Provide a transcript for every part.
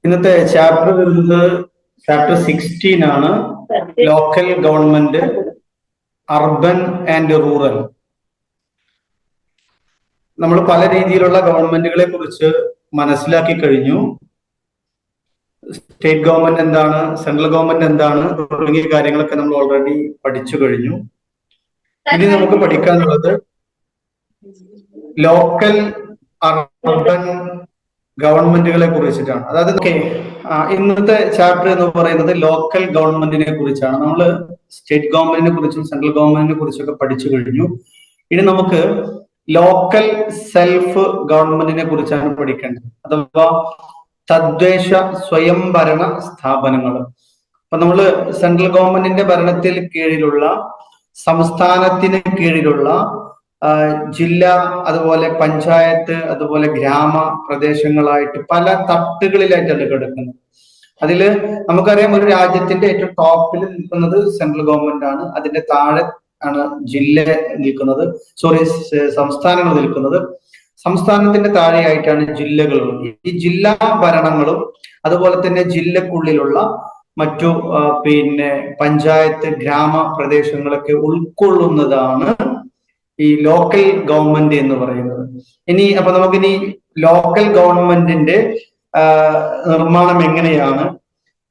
ഇന്നത്തെ ചാപ്റ്റർ വരുന്നത് ചാപ്റ്റർ 16 ആണ്. Local government, urban and rural. നമ്മൾ പല രീതിയിലുള്ള ഗവൺമെന്റുകളെ കുറിച്ച് മനസ്സിലാക്കി കഴിഞ്ഞു. സ്റ്റേറ്റ് ഗവൺമെന്റ് എന്താണ്, സെൻട്രൽ ഗവൺമെന്റ് എന്താണ് തുടങ്ങിയ കാര്യങ്ങളൊക്കെ നമ്മൾ ഓൾറെഡി പഠിച്ചു കഴിഞ്ഞു. ഇനി നമുക്ക് പഠിക്കാനുള്ളത് ലോക്കൽ അർബൻ ഗവൺമെന്റുകളെ കുറിച്ചിട്ടാണ്. അതായത് ഇന്നത്തെ ചാപ്റ്റർ എന്ന് പറയുന്നത് ലോക്കൽ ഗവൺമെന്റിനെ കുറിച്ചാണ്. നമ്മൾ സ്റ്റേറ്റ് ഗവൺമെന്റിനെ കുറിച്ചും സെൻട്രൽ ഗവൺമെന്റിനെ കുറിച്ചൊക്കെ പഠിച്ചു കഴിഞ്ഞു. ഇനി നമുക്ക് ലോക്കൽ സെൽഫ് ഗവൺമെന്റിനെ കുറിച്ചാണ് പഠിക്കേണ്ടത്, അഥവാ തദ്ദേശ സ്വയംഭരണ സ്ഥാപനങ്ങൾ. അപ്പൊ നമ്മള് സെൻട്രൽ ഗവൺമെന്റിന്റെ ഭരണത്തിൽ കീഴിലുള്ള, സംസ്ഥാനത്തിന് കീഴിലുള്ള ജില്ല, അതുപോലെ പഞ്ചായത്ത്, അതുപോലെ ഗ്രാമ പ്രദേശങ്ങളായിട്ട് പല തട്ടുകളിലായിട്ടാണ് കിടക്കുന്നത്. അതില് നമുക്കറിയാം, ഒരു രാജ്യത്തിന്റെ ഏറ്റവും ടോപ്പിൽ നിൽക്കുന്നത് സെൻട്രൽ ഗവൺമെന്റ് ആണ്. അതിന്റെ താഴെ ആണ് ജില്ല നിൽക്കുന്നത്, സംസ്ഥാനങ്ങൾ നിൽക്കുന്നത്. സംസ്ഥാനത്തിന്റെ താഴെയായിട്ടാണ് ജില്ലകളുള്ളത്. ഈ ജില്ലാ ഭരണങ്ങളും അതുപോലെ തന്നെ ജില്ലക്കുള്ളിലുള്ള മറ്റു പഞ്ചായത്ത്, ഗ്രാമ പ്രദേശങ്ങളൊക്കെ ഉൾക്കൊള്ളുന്നതാണ് ഈ ലോക്കൽ ഗവൺമെന്റ് എന്ന് പറയുന്നത്. അപ്പൊ നമുക്കിനി ലോക്കൽ ഗവൺമെന്റിന്റെ നിർമ്മാണം എങ്ങനെയാണ്,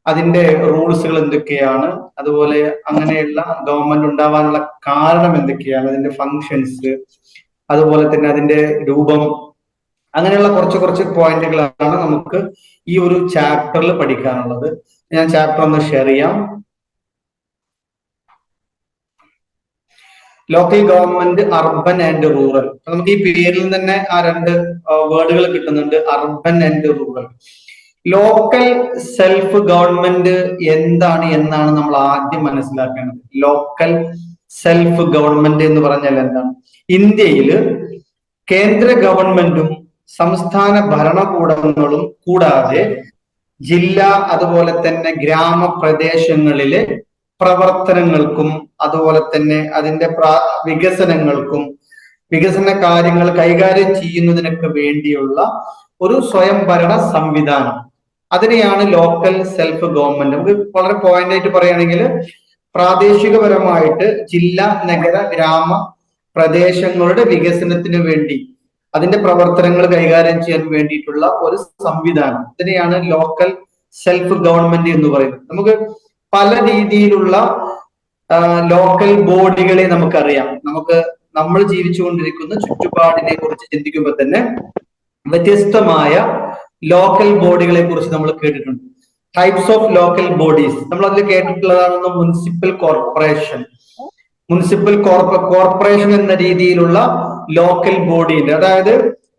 അതിന്റെ റൂൾസുകൾ എന്തൊക്കെയാണ്, അതുപോലെ അങ്ങനെയുള്ള ഗവൺമെന്റ് ഉണ്ടാവാനുള്ള കാരണം എന്തൊക്കെയാണ്, അതിന്റെ ഫങ്ഷൻസ്, അതുപോലെ തന്നെ അതിന്റെ രൂപം, അങ്ങനെയുള്ള കുറച്ച് പോയിന്റുകളാണ് നമുക്ക് ഈ ഒരു ചാപ്റ്ററിൽ പഠിക്കാനുള്ളത്. ഞാൻ ചാപ്റ്റർ ഒന്ന് ഷെയർ ചെയ്യാം. Local government, urban and rural. നമുക്ക് ഈ പേരിൽ തന്നെ ആ രണ്ട് വേർഡുകൾ കിട്ടുന്നുണ്ട്, urban and rural. Local self government എന്താണ് എന്നാണ് നമ്മൾ ആദ്യം മനസ്സിലാക്കേണ്ടത്. ലോക്കൽ സെൽഫ് ഗവൺമെന്റ് എന്ന് പറഞ്ഞാൽ എന്താണ്? ഇന്ത്യയിൽ കേന്ദ്ര ഗവൺമെന്റും സംസ്ഥാന ഭരണകൂടങ്ങളും കൂടാതെ ജില്ലാ, അതുപോലെ തന്നെ ഗ്രാമപ്രദേശങ്ങളിലെ പ്രവർത്തനങ്ങൾക്കും അതുപോലെ തന്നെ അതിന്റെ വികസനങ്ങൾക്കും വികസന കാര്യങ്ങൾ കൈകാര്യം ചെയ്യുന്നതിനൊക്കെ വേണ്ടിയുള്ള ഒരു സ്വയംഭരണ സംവിധാനം, അതിനെയാണ് ലോക്കൽ സെൽഫ് ഗവൺമെന്റ്. നമുക്ക് വളരെ പോയിന്റ് ആയിട്ട് പറയുകയാണെങ്കിൽ, പ്രാദേശികപരമായിട്ട് ജില്ലാ, നഗര, ഗ്രാമ പ്രദേശങ്ങളുടെ വികസനത്തിന് വേണ്ടി അതിന്റെ പ്രവർത്തനങ്ങൾ കൈകാര്യം ചെയ്യാൻ വേണ്ടിയിട്ടുള്ള ഒരു സംവിധാനം, ഇതിനെയാണ് ലോക്കൽ സെൽഫ് ഗവൺമെന്റ് എന്ന് പറയുന്നത്. നമുക്ക് പല രീതിയിലുള്ള ലോക്കൽ ബോഡികളെ നമുക്കറിയാം. നമ്മൾ ജീവിച്ചുകൊണ്ടിരിക്കുന്ന ചുറ്റുപാടിനെ കുറിച്ച് ചിന്തിക്കുമ്പോൾ തന്നെ വ്യത്യസ്തമായ ലോക്കൽ ബോഡികളെ കുറിച്ച് നമ്മൾ കേട്ടിട്ടുണ്ട്. ടൈപ്സ് ഓഫ് ലോക്കൽ ബോഡീസ് നമ്മൾ അതിൽ കേട്ടിട്ടുള്ളതാണ് മുനിസിപ്പൽ കോർപ്പറേഷൻ. മുനിസിപ്പൽ കോർപ്പറേഷൻ എന്ന രീതിയിലുള്ള ലോക്കൽ ബോഡി ഉണ്ട്. അതായത്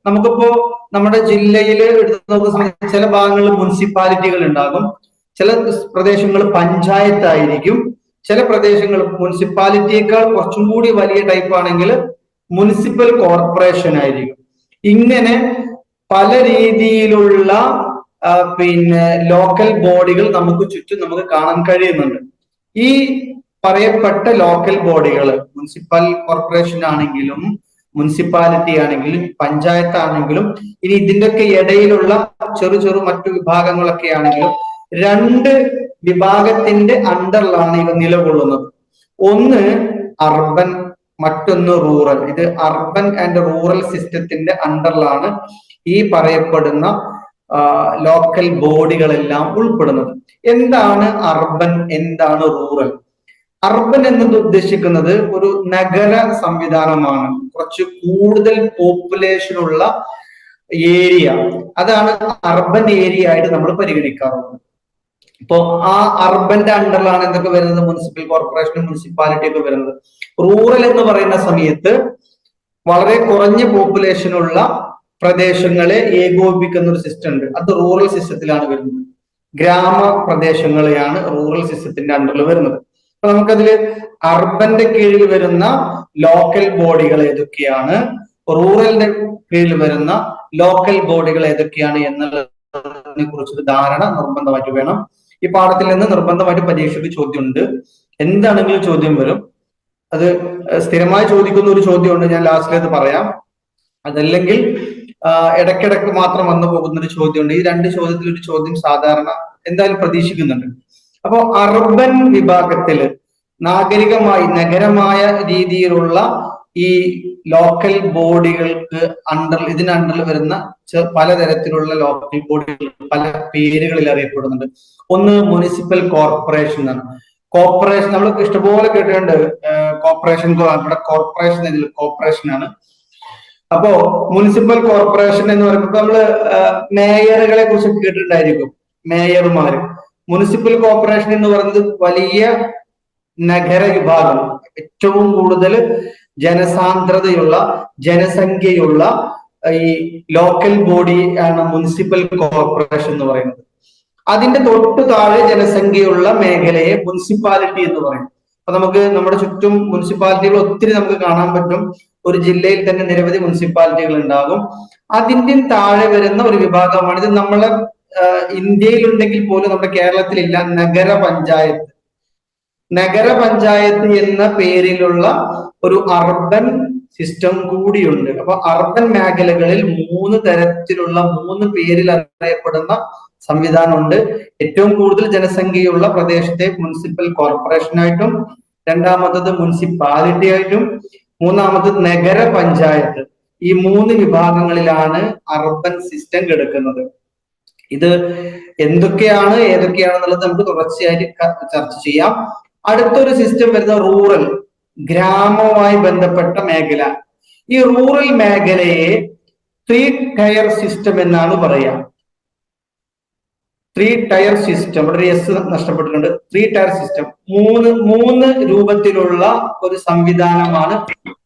നമുക്കിപ്പോ നമ്മുടെ ജില്ലയിൽ എടുത്ത് നോക്കുന്ന സമയത്ത് ചില ഭാഗങ്ങളിൽ മുനിസിപ്പാലിറ്റികൾ ഉണ്ടാകും, ചില പ്രദേശങ്ങൾ പഞ്ചായത്ത് ആയിരിക്കും, ചില പ്രദേശങ്ങൾ മുനിസിപ്പാലിറ്റിയേക്കാൾ കുറച്ചും കൂടി വലിയ ടൈപ്പ് ആണെങ്കിൽ മുനിസിപ്പൽ കോർപ്പറേഷൻ ആയിരിക്കും. ഇങ്ങനെ പല രീതിയിലുള്ള ലോക്കൽ ബോഡികൾ നമുക്ക് ചുറ്റും നമുക്ക് കാണാൻ കഴിയുന്നുണ്ട്. ഈ പറയപ്പെട്ട ലോക്കൽ ബോഡികൾ മുനിസിപ്പൽ കോർപ്പറേഷൻ ആണെങ്കിലും മുനിസിപ്പാലിറ്റി ആണെങ്കിലും പഞ്ചായത്ത് ആണെങ്കിലും ഇനി ഇതിൻ്റെയൊക്കെ ഇടയിലുള്ള ചെറു മറ്റു വിഭാഗങ്ങളൊക്കെ ആണെങ്കിലും രണ്ട് വിഭാഗത്തിന്റെ അണ്ടറിലാണ് ഇവ നിലകൊള്ളുന്നത്. ഒന്ന് അർബൻ, മറ്റൊന്ന് റൂറൽ. ഇത് അർബൻ ആൻഡ് റൂറൽ സിസ്റ്റത്തിന്റെ അണ്ടറിലാണ് ഈ പറയപ്പെടുന്ന ലോക്കൽ ബോഡികളെല്ലാം ഉൾപ്പെടുന്നത്. എന്താണ് അർബൻ, എന്താണ് റൂറൽ? അർബൻ എന്നത് ഉദ്ദേശിക്കുന്നത് ഒരു നഗര സംവിധാനമാണ്, കുറച്ച് കൂടുതൽ പോപ്പുലേഷൻ ഉള്ള ഏരിയ, അതാണ് അർബൻ ഏരിയ ആയിട്ട് നമ്മൾ പരിഗണിക്കാറുള്ളത്. ഇപ്പോ ആ അർബന്റെ അണ്ടറിലാണ് എന്തൊക്കെ വരുന്നത്? മുനിസിപ്പൽ കോർപ്പറേഷനും മുനിസിപ്പാലിറ്റി ഒക്കെ വരുന്നത്. റൂറൽ എന്ന് പറയുന്ന സമയത്ത് വളരെ കുറഞ്ഞ പോപ്പുലേഷൻ ഉള്ള പ്രദേശങ്ങളെ ഏകോപിപ്പിക്കുന്ന ഒരു സിസ്റ്റം ഉണ്ട്, അത് റൂറൽ സിസ്റ്റത്തിലാണ് വരുന്നത്. ഗ്രാമ പ്രദേശങ്ങളെയാണ് റൂറൽ സിസ്റ്റത്തിന്റെ അണ്ടറിൽ വരുന്നത്. അപ്പൊ നമുക്കതില് അർബന്റെ കീഴിൽ വരുന്ന ലോക്കൽ ബോഡികൾ ഏതൊക്കെയാണ്, റൂറലിന്റെ കീഴിൽ വരുന്ന ലോക്കൽ ബോഡികൾ ഏതൊക്കെയാണ് എന്നതിനെ കുറിച്ചൊരു ധാരണ നിർബന്ധമായിട്ട് വേണം. ഈ പാഠത്തിൽ നിന്ന് നിർബന്ധമായിട്ട് പരീക്ഷയ്ക്ക് ചോദ്യമുണ്ട്, എന്താണെങ്കിലും ചോദ്യം വരും. അത് സ്ഥിരമായി ചോദിക്കുന്ന ഒരു ചോദ്യമുണ്ട്, ഞാൻ ലാസ്റ്റിലേത് പറയാം. അതല്ലെങ്കിൽ ഇടയ്ക്കിടയ്ക്ക് മാത്രം വന്നു പോകുന്ന ഒരു ചോദ്യമുണ്ട്. ഈ രണ്ട് ചോദ്യത്തിൽ ഒരു ചോദ്യം സാധാരണ എന്തായാലും പ്രതീക്ഷിക്കുന്നുണ്ട്. അപ്പോ അർബൻ വിഭാഗത്തില് നാഗരികമായി നഗരമായ രീതിയിലുള്ള ഈ ലോക്കൽ ബോഡികൾക്ക് ഇതിന് അണ്ടറിൽ വരുന്ന പലതരത്തിലുള്ള ലോക്കൽ ബോഡികൾ പല പേരുകളിൽ അറിയപ്പെടുന്നുണ്ട്. ഒന്ന് മുനിസിപ്പൽ കോർപ്പറേഷൻ ആണ്. കോർപ്പറേഷൻ നമ്മൾ ഇഷ്ടംപോലെ കേട്ടിട്ടുണ്ട്. കോർപ്പറേഷൻ ഇവിടെ കോർപ്പറേഷൻ ഇതിൽ കോർപ്പറേഷൻ ആണ്. അപ്പോ മുനിസിപ്പൽ കോർപ്പറേഷൻ എന്ന് പറയുമ്പോൾ നമ്മള് മേയറുകളെ കുറിച്ച് കേട്ടിട്ടുണ്ടായിരിക്കും. മേയർമാര്. മുനിസിപ്പൽ കോർപ്പറേഷൻ എന്ന് പറയുന്നത് വലിയ നഗര വിഭാഗം, ഏറ്റവും കൂടുതൽ ജനസാന്ദ്രതയുള്ള ജനസംഖ്യയുള്ള ഈ ലോക്കൽ ബോഡി ആണ് മുനിസിപ്പൽ കോർപ്പറേഷൻ എന്ന് പറയുന്നത്. അതിന്റെ തൊട്ടു താഴെ ജനസംഖ്യയുള്ള മേഖലയെ മുനിസിപ്പാലിറ്റി എന്ന് പറയും. അപ്പൊ നമുക്ക് നമ്മുടെ ചുറ്റും മുനിസിപ്പാലിറ്റികൾ ഒത്തിരി നമുക്ക് കാണാൻ പറ്റും. ഒരു ജില്ലയിൽ തന്നെ നിരവധി മുനിസിപ്പാലിറ്റികൾ ഉണ്ടാകും. അതിന്റെ താഴെ വരുന്ന ഒരു വിഭാഗമാണ് ഇത്. നമ്മളെ ഇന്ത്യയിൽ ഉണ്ടെങ്കിൽ പോലും നമ്മുടെ കേരളത്തിലില്ല. നഗരപഞ്ചായത്ത്. നഗരപഞ്ചായത്ത് എന്ന പേരിലുള്ള ഒരു അർബൻ സിസ്റ്റം കൂടിയുണ്ട്. അപ്പൊ അർബൻ മേഖലകളിൽ 3 തരത്തിലുള്ള 3 പേരിൽ അറിയപ്പെടുന്ന സംവിധാനമുണ്ട്. ഏറ്റവും കൂടുതൽ ജനസംഖ്യയുള്ള പ്രദേശത്തെ മുനിസിപ്പൽ കോർപ്പറേഷനായിട്ടും, രണ്ടാമത്തത് മുനിസിപ്പാലിറ്റി ആയിട്ടും, മൂന്നാമത്തത് നഗരപഞ്ചായത്ത്. ഈ 3 വിഭാഗങ്ങളിലാണ് അർബൻ സിസ്റ്റം കിടക്കുന്നത്. ഇത് എന്തൊക്കെയാണ് ഏതൊക്കെയാണെന്നുള്ളത് നമുക്ക് തുടർച്ചയായിട്ട് ചർച്ച ചെയ്യാം. അടുത്തൊരു സിസ്റ്റം വരുന്ന റൂറൽ, ഗ്രാമവുമായി ബന്ധപ്പെട്ട മേഖല. ഈ റൂറൽ മേഖലയെ 3 ടയർ സിസ്റ്റം എന്നാണ് പറയാ. 3 ടയർ സിസ്റ്റം. ഇവിടെ എസ് നഷ്ടപ്പെട്ടിട്ടുണ്ട്. 3 ടയർ സിസ്റ്റം. മൂന്ന് രൂപത്തിലുള്ള ഒരു സംവിധാനമാണ്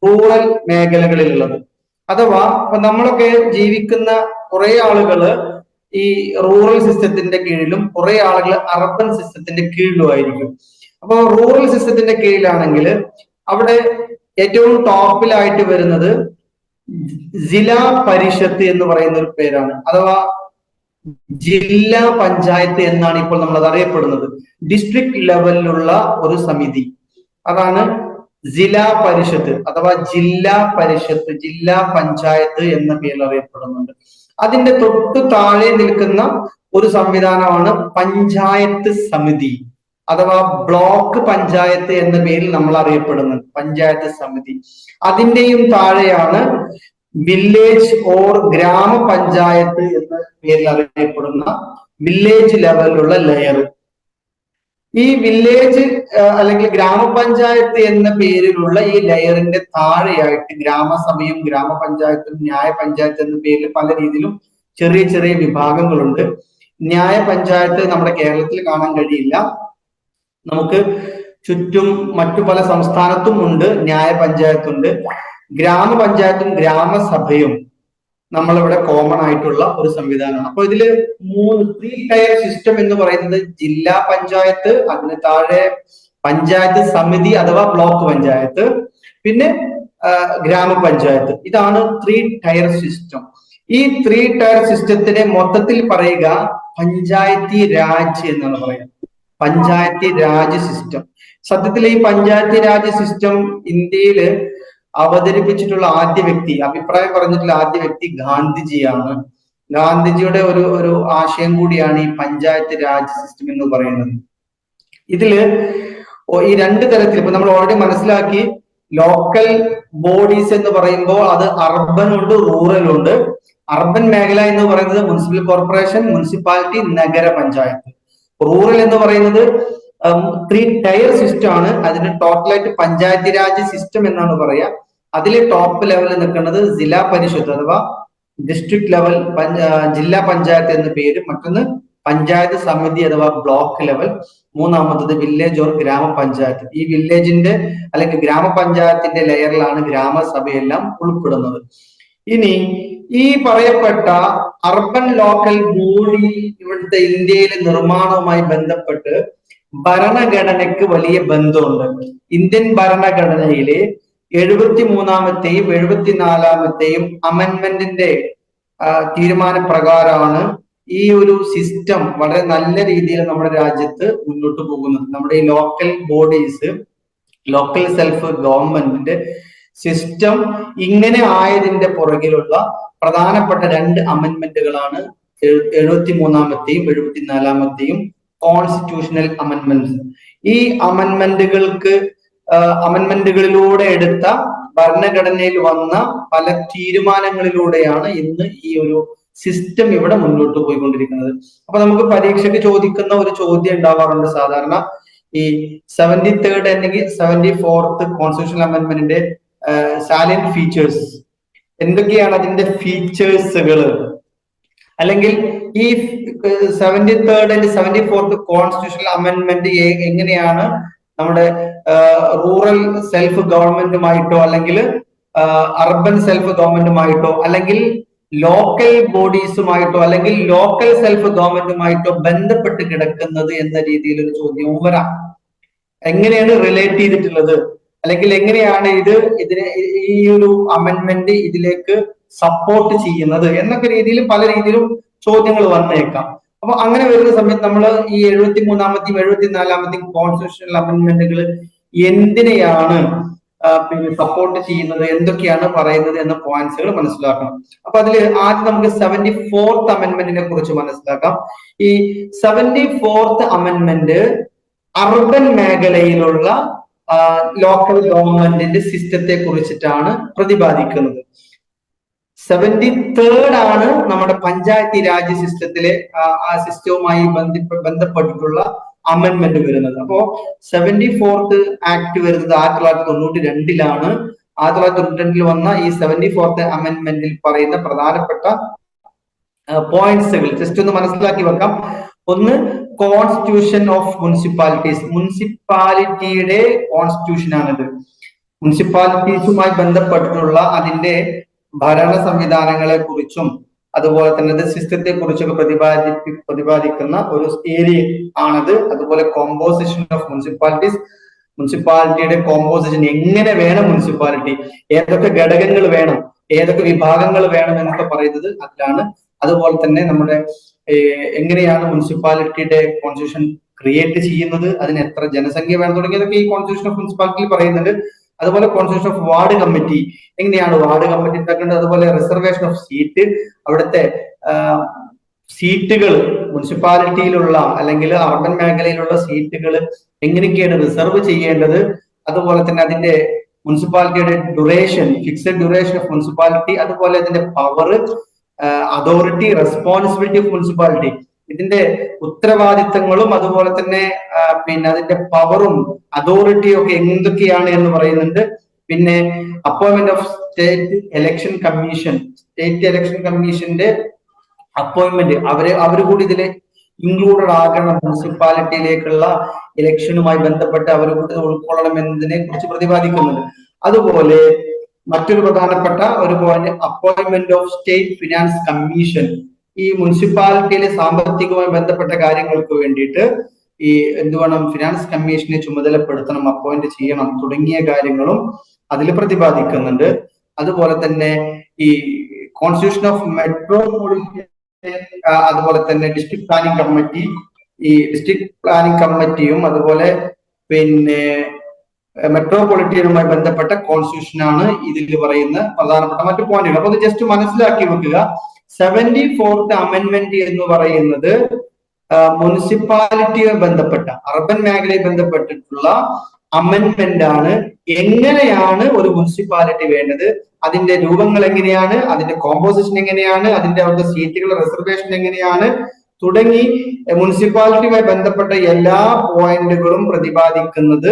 റൂറൽ മേഖലകളിലുള്ളത്. അഥവാ ഇപ്പൊ നമ്മളൊക്കെ ജീവിക്കുന്ന കുറെ ആളുകള് ഈ റൂറൽ സിസ്റ്റത്തിന്റെ കീഴിലും കുറെ ആളുകൾ അർബൻ സിസ്റ്റത്തിന്റെ കീഴിലും ആയിരിക്കും. അപ്പൊ റൂറൽ സിസ്റ്റത്തിന്റെ കീഴിലാണെങ്കിൽ അവിടെ ഏറ്റവും ടോപ്പിലായിട്ട് വരുന്നത് ജില്ലാ പരിഷത്ത് എന്ന് പറയുന്ന ഒരു പേരാണ്. അഥവാ ജില്ലാ പഞ്ചായത്ത് എന്നാണ് ഇപ്പോൾ നമ്മൾ അത് അറിയപ്പെടുന്നത്. ഡിസ്ട്രിക്ട് ലെവലിലുള്ള ഒരു സമിതി, അതാണ് ജില്ലാ പരിഷത്ത് അഥവാ ജില്ലാ പരിഷത്ത്, ജില്ലാ പഞ്ചായത്ത് എന്ന പേരിൽ അറിയപ്പെടുന്നുണ്ട്. അതിന്റെ തൊട്ടു താഴെ നിൽക്കുന്ന ഒരു സംവിധാനമാണ് പഞ്ചായത്ത് സമിതി അഥവാ ബ്ലോക്ക് പഞ്ചായത്ത് എന്ന പേരിൽ നമ്മൾ അറിയപ്പെടുന്നത് പഞ്ചായത്ത് സമിതി. അതിന്റെയും താഴെയാണ് വില്ലേജ് ഓർ ഗ്രാമപഞ്ചായത്ത് എന്ന പേരിൽ അറിയപ്പെടുന്ന വില്ലേജ് ലെവലിലുള്ള ലെയർ. ഈ വില്ലേജ് അല്ലെങ്കിൽ ഗ്രാമപഞ്ചായത്ത് എന്ന പേരിലുള്ള ഈ ലെയറിന്റെ താഴെയായിട്ട് ഗ്രാമസഭയും ഗ്രാമപഞ്ചായത്തും ന്യായ പഞ്ചായത്ത് എന്ന പേരിൽ പല രീതിയിലും ചെറിയ ചെറിയ വിഭാഗങ്ങളുണ്ട്. ന്യായ പഞ്ചായത്ത് നമ്മുടെ കേരളത്തിൽ കാണാൻ കഴിയില്ല. നമുക്ക് ചുറ്റും മറ്റു പല സംസ്ഥാനത്തും ഉണ്ട് ന്യായ പഞ്ചായത്തുണ്ട്. ഗ്രാമപഞ്ചായത്തും ഗ്രാമസഭയും നമ്മളിവിടെ കോമൺ ആയിട്ടുള്ള ഒരു സംവിധാനമാണ്. അപ്പൊ ഇതില് 3 ടയർ സിസ്റ്റം എന്ന് പറയുന്നത് ജില്ലാ പഞ്ചായത്ത്, അതിന് താഴെ പഞ്ചായത്ത് സമിതി അഥവാ ബ്ലോക്ക് പഞ്ചായത്ത്, പിന്നെ ഗ്രാമപഞ്ചായത്ത്. ഇതാണ് 3 ടയർ സിസ്റ്റം. ഈ 3 ടയർ സിസ്റ്റത്തിനെ മൊത്തത്തിൽ പറയുക പഞ്ചായത്തി രാജ് എന്നാണ് പറയുക. പഞ്ചായത്തി രാജ് സിസ്റ്റം. സത്യത്തിൽ ഈ പഞ്ചായത്തി രാജ് സിസ്റ്റം ഇന്ത്യയില് അവതരിപ്പിച്ചിട്ടുള്ള ആദ്യ വ്യക്തി, അഭിപ്രായം പറഞ്ഞിട്ടുള്ള ആദ്യ വ്യക്തി ഗാന്ധിജിയാണ്. ഗാന്ധിജിയുടെ ഒരു ആശയം കൂടിയാണ് ഈ പഞ്ചായത്ത് രാജ് സിസ്റ്റം എന്ന് പറയുന്നത്. ഇതില് ഈ 2 തരത്തിൽ ഇപ്പൊ നമ്മൾ ഓൾറെഡി മനസ്സിലാക്കി. ലോക്കൽ ബോഡീസ് എന്ന് പറയുമ്പോൾ അത് അർബൻ ഉണ്ട്, റൂറൽ ഉണ്ട്. അർബൻ മേഖല എന്ന് പറയുന്നത് മുനിസിപ്പൽ കോർപ്പറേഷൻ, മുനിസിപ്പാലിറ്റി, നഗര പഞ്ചായത്ത്. റൂറൽ എന്ന് പറയുന്നത് 3 ടയർ സിസ്റ്റം ആണ്. അതിന് ടോട്ടലായിട്ട് പഞ്ചായത്തി രാജ് സിസ്റ്റം എന്നാണ് പറയാ. അതിൽ ടോപ്പ് ലെവലിൽ നിൽക്കുന്നത് ജില്ലാ പരിഷത്ത് അഥവാ ഡിസ്ട്രിക്ട് ലെവൽ ജില്ലാ പഞ്ചായത്ത് എന്ന പേര്, മറ്റൊന്ന് പഞ്ചായത്ത് സമിതി അഥവാ ബ്ലോക്ക് ലെവൽ, മൂന്നാമത്തത് വില്ലേജ് ഓർ ഗ്രാമപഞ്ചായത്ത്. ഈ വില്ലേജിന്റെ അല്ലെങ്കിൽ ഗ്രാമപഞ്ചായത്തിന്റെ ലെയറിലാണ് ഗ്രാമസഭയെല്ലാം ഉൾപ്പെടുന്നത്. ഇനി ഈ പറയപ്പെട്ട അർബൻ ലോക്കൽ ബോഡി ഇവിടുത്തെ ഇന്ത്യയിലെ നിർമ്മാണവുമായി ബന്ധപ്പെട്ട് ഭരണഘടനയ്ക്ക് വലിയ ബന്ധമുണ്ട്. ഇന്ത്യൻ ഭരണഘടനയിലെ 73-ാമത്തെയും 74-ാമത്തെയും അമെൻമെന്റിന്റെ തീരുമാനപ്രകാരമാണ് ഈ ഒരു സിസ്റ്റം വളരെ നല്ല രീതിയിൽ നമ്മുടെ രാജ്യത്ത് മുന്നോട്ട് പോകുന്നത്. നമ്മുടെ ഈ ലോക്കൽ ബോഡീസ്, ലോക്കൽ സെൽഫ് ഗവൺമെന്റിന്റെ സിസ്റ്റം ഇങ്ങനെ ആയതിന്റെ പുറകിലുള്ള പ്രധാനപ്പെട്ട രണ്ട് അമെന്റ്മെന്റുകളാണ് 73-ാമത്തെയും 74-ാമത്തെയും കോൺസ്റ്റിറ്റ്യൂഷണൽ അമെന്റ്മെന്റ്സ്. ഈ അമെന്റ്മെന്റുകളിലൂടെ എടുത്ത ഭരണഘടനയിൽ വന്ന പല തീരുമാനങ്ങളിലൂടെയാണ് ഇന്ന് ഈ ഒരു സിസ്റ്റം ഇവിടെ മുന്നോട്ട് പോയിക്കൊണ്ടിരിക്കുന്നത്. അപ്പൊ നമുക്ക് പരീക്ഷയ്ക്ക് ചോദിക്കുന്ന ഒരു ചോദ്യം ഉണ്ടാവാറുണ്ട് സാധാരണ, ഈ 73rd അല്ലെങ്കിൽ 74th കോൺസ്റ്റിറ്റ്യൂഷണൽ അമെന്റ്മെന്റിന്റെ സാലന്റ് ഫീച്ചേഴ്സ് എന്തൊക്കെയാണ്, അതിന്റെ ഫീച്ചേഴ്സുകൾ, അല്ലെങ്കിൽ ഈ 73rd and 74th constitutional amendment എങ്ങനെയാണ് നമ്മുടെ റൂറൽ സെൽഫ് ഗവൺമെന്റുമായിട്ടോ അല്ലെങ്കിൽ അർബൻ സെൽഫ് ഗവൺമെന്റുമായിട്ടോ അല്ലെങ്കിൽ ലോക്കൽ ബോഡീസുമായിട്ടോ അല്ലെങ്കിൽ ലോക്കൽ സെൽഫ് ഗവൺമെന്റുമായിട്ടോ ബന്ധപ്പെട്ട് കിടക്കുന്നത് എന്ന രീതിയിൽ ഒരു ചോദ്യവും വരാം. എങ്ങനെയാണ് റിലേറ്റ് ചെയ്തിട്ടുള്ളത്, അല്ലെങ്കിൽ എങ്ങനെയാണ് ഇതിനെ ഈ ഒരു അമെന്റ്മെന്റ് ഇതിലേക്ക് സപ്പോർട്ട് ചെയ്യുന്നത് എന്നൊക്കെ രീതിയിൽ പല രീതിയിലും ചോദ്യങ്ങൾ വന്നേക്കാം. അപ്പൊ അങ്ങനെ വരുന്ന സമയത്ത് നമ്മൾ ഈ 73-ാമത്തെയും 74-ാമത്തെയും കോൺസ്റ്റിറ്റ്യൂഷണൽ അമെന്റ്മെന്റുകൾ എന്തിനെയാണ് പിന്നെ സപ്പോർട്ട് ചെയ്യുന്നത്, എന്തൊക്കെയാണ് പറയുന്നത് എന്ന പോയിന്റ്സുകൾ മനസ്സിലാക്കണം. അപ്പൊ അതിൽ ആദ്യം നമുക്ക് 74th അമെന്റ്മെന്റിനെ കുറിച്ച് മനസ്സിലാക്കാം. ഈ 74th അമെന്റ്മെന്റ് അർബൻ മേഖലയിലുള്ള ലോക്കൽ ഗവൺമെന്റിന്റെ സിസ്റ്റത്തെ കുറിച്ചിട്ടാണ് പ്രതിപാദിക്കുന്നത്. 73rd ആണ് നമ്മുടെ പഞ്ചായത്തി രാജ് സിസ്റ്റത്തിലെ ആ സിസ്റ്റവുമായി ബന്ധപ്പെട്ടിട്ടുള്ള അമെന്റ്മെന്റ് വരുന്നത്. അപ്പോ 74th ആക്ട് വരുന്നത് 1992-ലാണ്. 1992-ൽ വന്ന ഈ 74th അമെന്റ്മെന്റിൽ പറയുന്ന പ്രധാനപ്പെട്ട പോയിന്റ്സുകൾ ജസ്റ്റ് ഒന്ന് മനസ്സിലാക്കി വെക്കാം. ഒന്ന്, കോൺസ്റ്റിറ്റ്യൂഷൻ ഓഫ് മുനിസിപ്പാലിറ്റീസ്, മുനിസിപ്പാലിറ്റിയുടെ കോൺസ്റ്റിറ്റ്യൂഷൻ ആണിത്. മുനിസിപ്പാലിറ്റീസുമായി ബന്ധപ്പെട്ടിട്ടുള്ള അതിന്റെ ഭരണ സംവിധാനങ്ങളെ കുറിച്ചും അതുപോലെ തന്നെ സിസ്റ്റത്തെ കുറിച്ചൊക്കെ പ്രതിപാദിക്കുന്ന ഒരു ഏരിയ ആണത്. അതുപോലെ കോമ്പോസിഷൻ ഓഫ് മുനിസിപ്പാലിറ്റീസ്, മുനിസിപ്പാലിറ്റിയുടെ കോമ്പോസിഷൻ, എങ്ങനെ വേണം മുനിസിപ്പാലിറ്റി, ഏതൊക്കെ ഘടകങ്ങൾ വേണം, ഏതൊക്കെ വിഭാഗങ്ങൾ വേണം എന്നൊക്കെ പറയുന്നത് അതിലാണ്. അതുപോലെ തന്നെ നമ്മുടെ എങ്ങനെയാണ് മുനിസിപ്പാലിറ്റിയുടെ കോൺസ്റ്റിറ്റ്യൂഷൻ ക്രിയേറ്റ് ചെയ്യുന്നത്, അതിന് എത്ര ജനസംഖ്യ വേണം തുടങ്ങിയതൊക്കെ ഈ കോൺസ്റ്റിറ്റ്യൂഷൻ ഓഫ് മുനിസിപ്പാലിറ്റിയിൽ പറയുന്നുണ്ട്. അതുപോലെ കോൺസ്റ്റിറ്റ്യൂഷൻ ഓഫ് വാർഡ് കമ്മിറ്റി, എങ്ങനെയാണ് വാർഡ് കമ്മിറ്റി ഉണ്ടാക്കേണ്ടത്, അതുപോലെ റിസർവേഷൻ ഓഫ് സീറ്റ്, അവിടുത്തെ സീറ്റുകൾ മുനിസിപ്പാലിറ്റിയിലുള്ള അല്ലെങ്കിൽ അർബൻ മേഖലയിലുള്ള സീറ്റുകൾ എങ്ങനെയൊക്കെയാണ് റിസർവ് ചെയ്യേണ്ടത്, അതുപോലെ തന്നെ അതിന്റെ മുനിസിപ്പാലിറ്റിയുടെ duration, fixed duration of municipality, അതുപോലെ അതിന്റെ power, authority, responsibility of municipality, ഇതിന്റെ ഉത്തരവാദിത്തങ്ങളും അതുപോലെ തന്നെ പിന്നെ അതിന്റെ പവറും അതോറിറ്റിയും ഒക്കെ എന്തൊക്കെയാണ് എന്ന് പറയുന്നുണ്ട്. പിന്നെ appointment of state election commission, state election കമ്മീഷന്റെ അപ്പോയിന്റ്മെന്റ് അവര് കൂടി ഇതില് ഇൻക്ലൂഡഡ് ആകണം, മുനിസിപ്പാലിറ്റിയിലേക്കുള്ള ഇലക്ഷനുമായി ബന്ധപ്പെട്ട് അവർ കൂടി ഉൾക്കൊള്ളണം എന്നതിനെ കുറിച്ച് പ്രതിപാദിക്കുന്നുണ്ട്. അതുപോലെ മറ്റൊരു പ്രധാനപ്പെട്ട ഒരു point, appointment of state finance commission, ഈ മുനിസിപ്പാലിറ്റിയിലെ സാമ്പത്തികവുമായി ബന്ധപ്പെട്ട കാര്യങ്ങൾക്ക് വേണ്ടിയിട്ട് ഈ എന്ത് വേണം, ഫിനാൻസ് കമ്മീഷനെ ചുമതലപ്പെടുത്തണം, അപ്പോയിന്റ് ചെയ്യണം തുടങ്ങിയ കാര്യങ്ങളും അതിൽ പ്രതിപാദിക്കുന്നുണ്ട്. അതുപോലെ തന്നെ ഈ കോൺസ്റ്റിറ്റ്യൂഷൻ ഓഫ് മെട്രോപൊളിറ്റൻ, അതുപോലെ തന്നെ ഡിസ്ട്രിക്ട് പ്ലാനിംഗ് കമ്മിറ്റി, ഈ ഡിസ്ട്രിക്ട് പ്ലാനിംഗ് കമ്മിറ്റിയും അതുപോലെ പിന്നെ മെട്രോപൊളിറ്റനുമായി ബന്ധപ്പെട്ട കോൺസ്റ്റിറ്റ്യൂഷൻ ആണ് ഇതിൽ പറയുന്ന പ്രധാനപ്പെട്ട മറ്റു പോയിന്റുകൾ. അപ്പൊ അത് ജസ്റ്റ് മനസ്സിലാക്കി വെക്കുക. 74th അമെന്റ്മെന്റ് എന്ന് പറയുന്നത് മുനിസിപ്പാലിറ്റിയുമായി ബന്ധപ്പെട്ട അർബൻ മേഖലയെ ബന്ധപ്പെട്ടിട്ടുള്ള അമെന്റ്മെന്റ് ആണ്. എങ്ങനെയാണ് ഒരു മുനിസിപ്പാലിറ്റി വേണ്ടത്, അതിന്റെ രൂപങ്ങൾ എങ്ങനെയാണ്, അതിന്റെ കോമ്പോസിഷൻ എങ്ങനെയാണ്, അതിന്റെ അവരുടെ സീറ്റുകളുടെ റിസർവേഷൻ എങ്ങനെയാണ് തുടങ്ങി മുനിസിപ്പാലിറ്റിയുമായി ബന്ധപ്പെട്ട എല്ലാ പോയിന്റുകളും പ്രതിപാദിക്കുന്നത്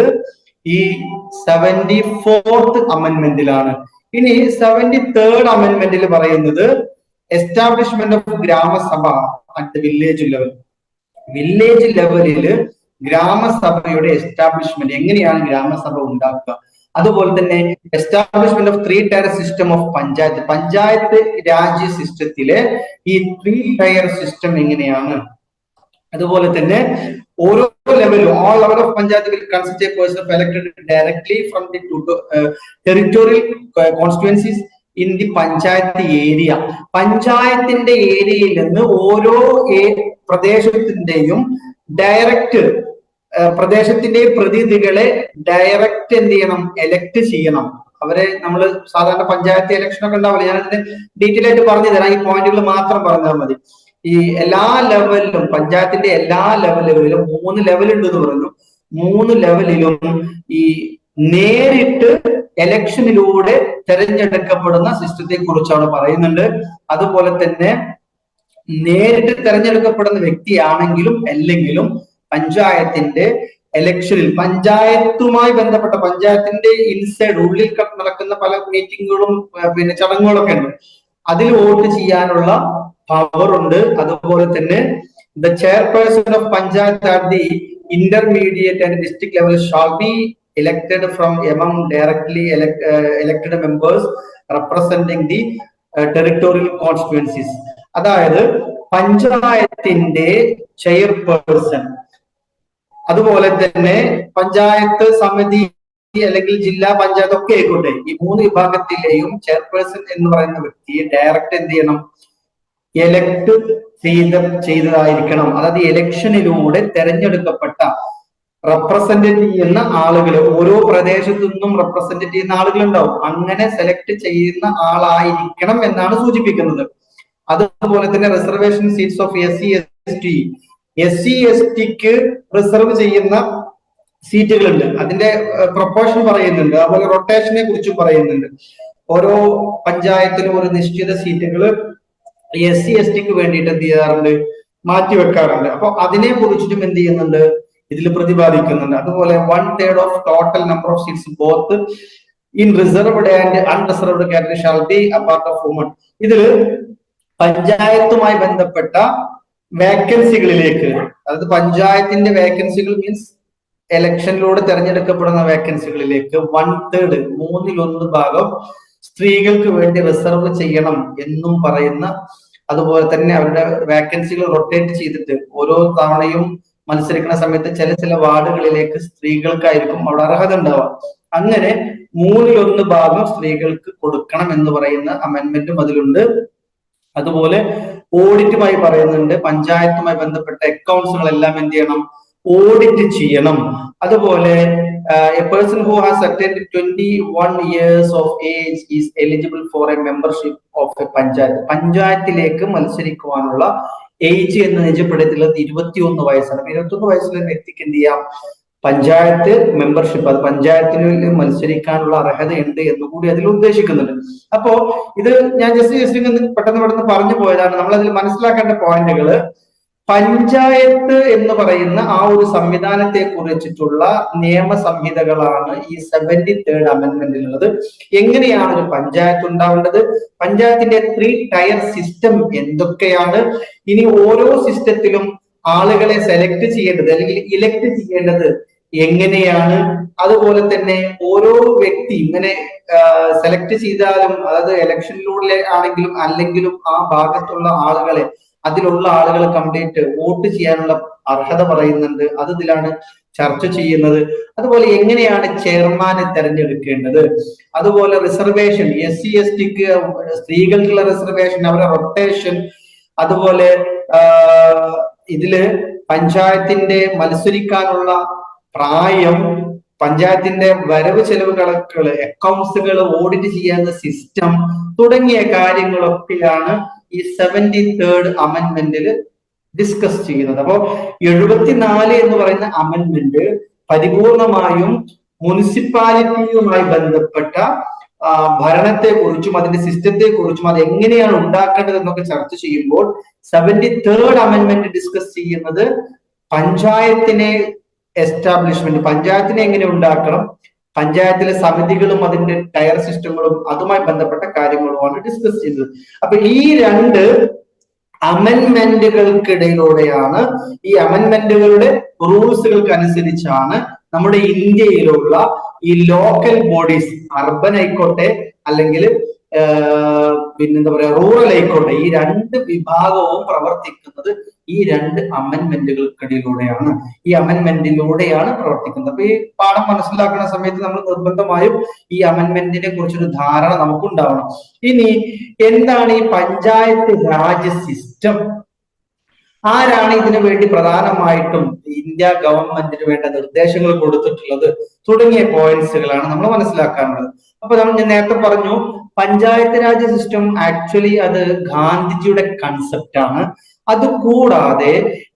ഈ 74th അമെന്റ്മെന്റിലാണ്. ഇനി 73rd അമെന്റ്മെന്റിൽ പറയുന്നത് establishment of Gram Sabha at village level. Village ലെവലില് ഗ്രാമസഭയുടെ എസ്റ്റാബ്ലിഷ്മെന്റ്, എങ്ങനെയാണ് ഗ്രാമസഭ ഉണ്ടാക്കുക, അതുപോലെ തന്നെ establishment of 3 tier system of panchayat, panchayat Raj സിസ്റ്റത്തിലെ ഈ 3 ടയർ സിസ്റ്റം എങ്ങനെയാണ്, അതുപോലെ തന്നെ ഓരോ ലെവലും all level of panchayat will consist a person of elected directly from the territorial constituencies in the panchayat area. പഞ്ചായത്തിന്റെ ഏരിയയിൽ നിന്ന് ഓരോ പ്രദേശത്തിന്റെയും ഡയറക്റ്റ് പ്രദേശത്തിന്റെ പ്രതിനിധികളെ ഡയറക്റ്റ് എന്ത് ചെയ്യണം, എലക്ട് ചെയ്യണം. അവരെ നമ്മൾ സാധാരണ പഞ്ചായത്ത് ഇലക്ഷൻ ഒക്കെ ഉണ്ടാവില്ല. ഞാനതിന് ഡീറ്റെയിൽ ആയിട്ട് പറഞ്ഞു തരാം, ഈ പോയിന്റുകൾ മാത്രം പറഞ്ഞാൽ മതി. ഈ എല്ലാ ലെവലിലും, പഞ്ചായത്തിന്റെ എല്ലാ ലെവലുകളിലും 3 ലെവൽ ഉണ്ട് എന്ന് പറഞ്ഞു. 3 ലെവലിലും ഈ നേരിട്ട് ഇലക്ഷനിലൂടെ തെരഞ്ഞെടുക്കപ്പെടുന്ന സിസ്റ്റത്തെ കുറിച്ചാണ് പറയുന്നുണ്ട്. അതുപോലെ തന്നെ നേരിട്ട് തെരഞ്ഞെടുക്കപ്പെടുന്ന വ്യക്തിയാണെങ്കിലും അല്ലെങ്കിലും പഞ്ചായത്തിന്റെ ഇലക്ഷനിൽ പഞ്ചായത്തുമായി ബന്ധപ്പെട്ട പഞ്ചായത്തിന്റെ ഇൻസൈഡ് ഉള്ളിൽ നടക്കുന്ന പല മീറ്റിങ്ങുകളും പിന്നെ ചടങ്ങുകളൊക്കെ ഉണ്ട്. അതിൽ വോട്ട് ചെയ്യാനുള്ള പവർ ഉണ്ട്. അതുപോലെ തന്നെ the chairperson of panchayat at the intermediate and district level shall be elected from among directly elected members representing the territorial constituencies. അതായത് പഞ്ചായത്തിന്റെ ചെയർപേഴ്സൺ, അതുപോലെ തന്നെ പഞ്ചായത്ത് സമിതി അല്ലെങ്കിൽ ജില്ലാ പഞ്ചായത്ത് ഒക്കെ ആയിക്കോട്ടെ, ഈ 3 വിഭാഗത്തിലെയും ചെയർപേഴ്സൺ എന്ന് പറയുന്ന വ്യക്തിയെ ഡയറക്റ്റ് എന്ത് ചെയ്യണം, എലക്ട് ചെയ്തതായിരിക്കണം. അതായത് ഇലക്ഷനിലൂടെ തെരഞ്ഞെടുക്കപ്പെട്ട റെപ്രസെന്റ് ചെയ്യുന്ന ആളുകൾ, ഓരോ പ്രദേശത്തു നിന്നും റെപ്രസെന്റ് ചെയ്യുന്ന ആളുകൾ ഉണ്ടാവും. അങ്ങനെ സെലക്ട് ചെയ്യുന്ന ആളായിരിക്കണം എന്നാണ് സൂചിപ്പിക്കുന്നത്. അതുപോലെ തന്നെ reservation seats of SC/ST reserve ചെയ്യുന്ന സീറ്റുകളുണ്ട്. അതിന്റെ പ്രൊപ്പോർഷൻ പറയുന്നുണ്ട്. അതുപോലെ റൊട്ടേഷനെ കുറിച്ചും പറയുന്നുണ്ട്. ഓരോ പഞ്ചായത്തിനും ഒരു നിശ്ചിത സീറ്റുകൾ SC/ST വേണ്ടിയിട്ട് എന്ത് ചെയ്യാറുണ്ട്, മാറ്റിവെക്കാറുണ്ട്. അപ്പൊ അതിനെ കുറിച്ചിട്ടും എന്ത് ചെയ്യുന്നുണ്ട്, ഇതിൽ പ്രതിപാദിക്കുന്നുണ്ട്. അതുപോലെ 1/3 of total number of seats both in reserved and unreserved category shall be A part of woman. ഇതില് പഞ്ചായത്തുമായി ബന്ധപ്പെട്ട വേക്കൻസികളിലേക്ക്, അതായത് പഞ്ചായത്തിന്റെ വേക്കൻസികൾ മീൻസ് ഇലക്ഷനിലൂടെ തെരഞ്ഞെടുക്കപ്പെടുന്ന വേക്കൻസികളിലേക്ക് 1/3 3/1 ഭാഗം സ്ത്രീകൾക്ക് വേണ്ടി റിസർവ് ചെയ്യണം എന്നും പറയുന്ന, അതുപോലെ തന്നെ അവരുടെ വേക്കൻസികൾ റൊട്ടേറ്റ് ചെയ്തിട്ട് ഓരോ തവണയും മത്സരിക്കുന്ന സമയത്ത് ചില വാർഡുകളിലേക്ക് സ്ത്രീകൾക്കായിരിക്കും അവിടെ അർഹത ഉണ്ടാവുക. അങ്ങനെ 3/1 ഭാഗം സ്ത്രീകൾക്ക് കൊടുക്കണം എന്ന് പറയുന്ന അമെന്റ്മെന്റും അതിലുണ്ട്. അതുപോലെ ഓഡിറ്റുമായി പറയുന്നുണ്ട്. പഞ്ചായത്തുമായി ബന്ധപ്പെട്ട അക്കൗണ്ട്സുകളെല്ലാം എന്ത് ചെയ്യണം, ഓഡിറ്റ് ചെയ്യണം. അതുപോലെ A person who has attend 21 years of age is eligible for a membership of a panchayat. പഞ്ചായത്തിലേക്ക് മത്സരിക്കുവാനുള്ള ഏജ് എന്ന് നിജപ്പെടുത്തിയുള്ളത് 21 വയസ്സാണ്. 21 വയസ്സുള്ള വ്യക്തിക്ക് എന്ത് ചെയ്യാം, പഞ്ചായത്ത് മെമ്പർഷിപ്പ്, അത് പഞ്ചായത്തിന് മത്സരിക്കാനുള്ള അർഹതയുണ്ട് എന്നുകൂടി അതിൽ ഉദ്ദേശിക്കുന്നുണ്ട്. അപ്പോ ഇത് ഞാൻ ജസ്റ്റ് പെട്ടെന്ന് പറഞ്ഞു പോയതാണ്. നമ്മൾ അതിൽ മനസ്സിലാക്കേണ്ട പോയിന്റുകള്, പഞ്ചായത്ത് എന്ന് പറയുന്ന ആ ഒരു സംവിധാനത്തെ കുറിച്ചിട്ടുള്ള നിയമ സംഹിതകളാണ് ഈ 73rd അമെന്റ്മെന്റിലുള്ളത്. എങ്ങനെയാണ് ഒരു പഞ്ചായത്ത് ഉണ്ടാവേണ്ടത്, പഞ്ചായത്തിന്റെ 3 ടയർ സിസ്റ്റം എന്തൊക്കെയാണ്, ഇനി ഓരോ സിസ്റ്റത്തിലും ആളുകളെ സെലക്ട് ചെയ്യേണ്ടത് അല്ലെങ്കിൽ ഇലക്ട് ചെയ്യേണ്ടത് എങ്ങനെയാണ്, അതുപോലെ തന്നെ ഓരോ വ്യക്തി ഇങ്ങനെ സെലക്ട് ചെയ്താലും, അതായത് ഇലക്ഷനിലൂടെ ആണെങ്കിലും അല്ലെങ്കിലും ആ ഭാഗത്തുള്ള ആളുകളെ, അതിലുള്ള ആളുകൾ കംപ്ലീറ്റ് വോട്ട് ചെയ്യാനുള്ള അർഹത പറയുന്നുണ്ട്. അത് ഇതിലാണ് ചർച്ച ചെയ്യുന്നത്. അതുപോലെ എങ്ങനെയാണ് ചെയർമാനെ തെരഞ്ഞെടുക്കേണ്ടത്, അതുപോലെ റിസർവേഷൻ, SC/ST സ്ത്രീകൾക്കുള്ള റിസർവേഷൻ, അവരുടെ റൊട്ടേഷൻ, അതുപോലെ ഇതില് പഞ്ചായത്തിന്റെ മത്സരിക്കാനുള്ള പ്രായം, പഞ്ചായത്തിന്റെ വരവ് ചെലവ് കണക്കുകൾ, അക്കൗണ്ട്സുകൾ ഓഡിറ്റ് ചെയ്യാനുള്ള സിസ്റ്റം തുടങ്ങിയ കാര്യങ്ങളൊക്കെയാണ് ഈ 73rd അമെന്റ്മെന്റിൽ ഡിസ്കസ് ചെയ്യുന്നത്. അപ്പോ 74 എന്ന് പറയുന്ന അമെന്റ്മെന്റ് പരിപൂർണമായും മുനിസിപ്പാലിറ്റിയുമായി ബന്ധപ്പെട്ട ഭരണത്തെ കുറിച്ചും അതിന്റെ സിസ്റ്റത്തെ കുറിച്ചും അത് എങ്ങനെയാണ് ഉണ്ടാക്കേണ്ടത് എന്നൊക്കെ ചർച്ച ചെയ്യുമ്പോൾ 73rd അമെന്റ്മെന്റ് ഡിസ്കസ് ചെയ്യുന്നത് പഞ്ചായത്തിനെ എസ്റ്റാബ്ലിഷ്മെന്റ്, പഞ്ചായത്തിനെ എങ്ങനെ ഉണ്ടാക്കണം, പഞ്ചായത്തിലെ സമിതികളും അതിന്റെ ടയർ സിസ്റ്റങ്ങളും അതുമായി ബന്ധപ്പെട്ട കാര്യങ്ങളുമാണ് ഡിസ്കസ് ചെയ്തത്. അപ്പൊ ഈ 2 അമെന്റ്മെന്റുകൾക്കിടയിലൂടെയാണ്, ഈ അമെന്റ്മെന്റുകളുടെ റൂൾസുകൾക്ക് അനുസരിച്ചാണ് നമ്മുടെ ഇന്ത്യയിലുള്ള ഈ ലോക്കൽ ബോഡീസ്, അർബൻ ആയിക്കോട്ടെ അല്ലെങ്കിൽ പിന്നെന്താ പറയാ റൂറൽ ആയിക്കോട്ടെ, ഈ 2 വിഭാഗവും പ്രവർത്തിക്കുന്നത് ഈ 2 അമെന്റ്മെന്റുകൾക്കിടയിലൂടെയാണ്, ഈ അമെന്റ്മെന്റിലൂടെയാണ് പ്രവർത്തിക്കുന്നത്. അപ്പൊ ഈ പാഠം മനസ്സിലാക്കുന്ന സമയത്ത് നമ്മൾ നിർബന്ധമായും ഈ അമെന്റ്മെന്റിനെ കുറിച്ചൊരു ധാരണ നമുക്കുണ്ടാവണം. ഇനി എന്താണ് ഈ പഞ്ചായത്ത് രാജ് സിസ്റ്റം? ആരാണ് ഇതിനു വേണ്ടി പ്രധാനമായിട്ടും ഇന്ത്യ ഗവൺമെന്റിന് വേണ്ട നിർദ്ദേശങ്ങൾ കൊടുത്തിട്ടുള്ളത് തുടങ്ങിയ പോയിന്റ്സുകളാണ് നമ്മൾ മനസ്സിലാക്കാനുള്ളത്. അപ്പൊ ഞാൻ നേരത്തെ പറഞ്ഞു, പഞ്ചായത്ത് രാജ് സിസ്റ്റം ആക്ച്വലി അത് ഗാന്ധിജിയുടെ കൺസെപ്റ്റ് ആണ്. അത് കൂടാതെ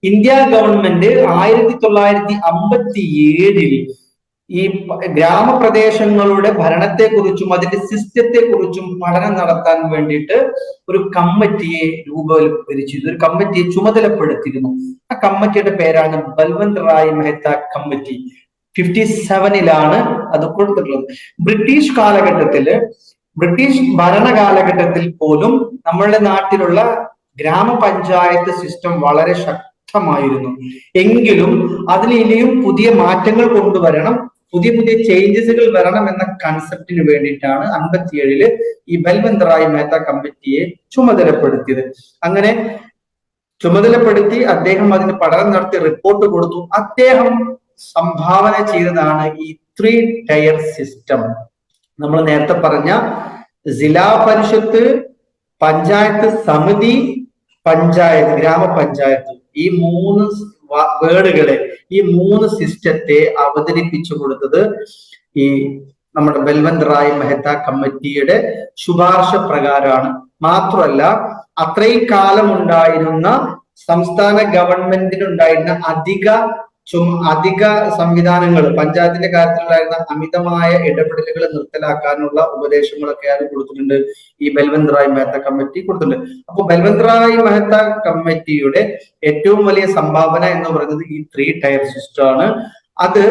ഇന്ത്യ ഗവൺമെന്റ് 1957 ഈ ഗ്രാമപ്രദേശങ്ങളുടെ ഭരണത്തെക്കുറിച്ചും അതിന്റെ സിസ്റ്റത്തെ കുറിച്ചും പഠനം നടത്താൻ വേണ്ടിയിട്ട് ഒരു കമ്മിറ്റിയെ രൂപവൽക്കരിച്ചിരുന്നു, ഒരു കമ്മിറ്റിയെ ചുമതലപ്പെടുത്തിയിരുന്നു. ആ കമ്മിറ്റിയുടെ പേരാണ് ബൽവന്ത് റായ് മെഹ്ത്ത കമ്മിറ്റി. 57 അത് കൊടുത്തിട്ടുള്ളത്. ബ്രിട്ടീഷ് കാലഘട്ടത്തില്, ബ്രിട്ടീഷ് ഭരണ കാലഘട്ടത്തിൽ പോലും നമ്മളുടെ നാട്ടിലുള്ള ഗ്രാമപഞ്ചായത്ത് സിസ്റ്റം വളരെ ശക്തമായിരുന്നു. എങ്കിലും അതിൽ ഇനിയും പുതിയ മാറ്റങ്ങൾ കൊണ്ടുവരണം, പുതിയ പുതിയ ചേഞ്ചസുകൾ വരണം എന്ന കൺസെപ്റ്റിന് വേണ്ടിയിട്ടാണ് 57 ഈ ബൽവന്ത് റായ് മെഹ്ത്ത കമ്മിറ്റിയെ ചുമതലപ്പെടുത്തിയത്. അങ്ങനെ ചുമതലപ്പെടുത്തി അദ്ദേഹം അതിന് പഠനം നടത്തി റിപ്പോർട്ട് കൊടുത്തു. അദ്ദേഹം സംഭാവന ചെയ്തതാണ് ഈ 3 ടയർ സിസ്റ്റം. നമ്മൾ നേരത്തെ പറഞ്ഞ ജില്ലാ പരിഷത്ത്, പഞ്ചായത്ത് സമിതി, പഞ്ചായത്ത്, ഗ്രാമപഞ്ചായത്ത്, ഈ 3 വേർഡുകളെ, ഈ 3 സിസ്റ്റത്തെ അവതരിപ്പിച്ചു കൊടുത്തത് ഈ നമ്മുടെ ബൽവന്ത് റായ് മെഹ്ത്ത കമ്മിറ്റിയുടെ ശുപാർശ പ്രകാരമാണ്. മാത്രമല്ല അത്രയും കാലം ഉണ്ടായിരുന്ന സംസ്ഥാന ഗവൺമെന്റിനുണ്ടായിരുന്ന അധിക സംവിധാനങ്ങൾ, പഞ്ചായത്തിന്റെ കാര്യത്തിലുണ്ടായിരുന്ന അമിതമായ ഇടപെടലുകൾ നിർത്തലാക്കാനുള്ള ഉപദേശങ്ങളൊക്കെ ആര് കൊടുത്തിട്ടുണ്ട്? ഈ ബൽവന്ത് റായ് മെഹ്ത്ത കമ്മിറ്റി കൊടുത്തിട്ടുണ്ട്. അപ്പൊ ബൽവന്ത് റായ് മെഹ്ത്ത കമ്മിറ്റിയുടെ ഏറ്റവും വലിയ സംഭാവന എന്ന് പറയുന്നത് ഈ 3 ടയർ സിസ്റ്റം ആണ്. അത്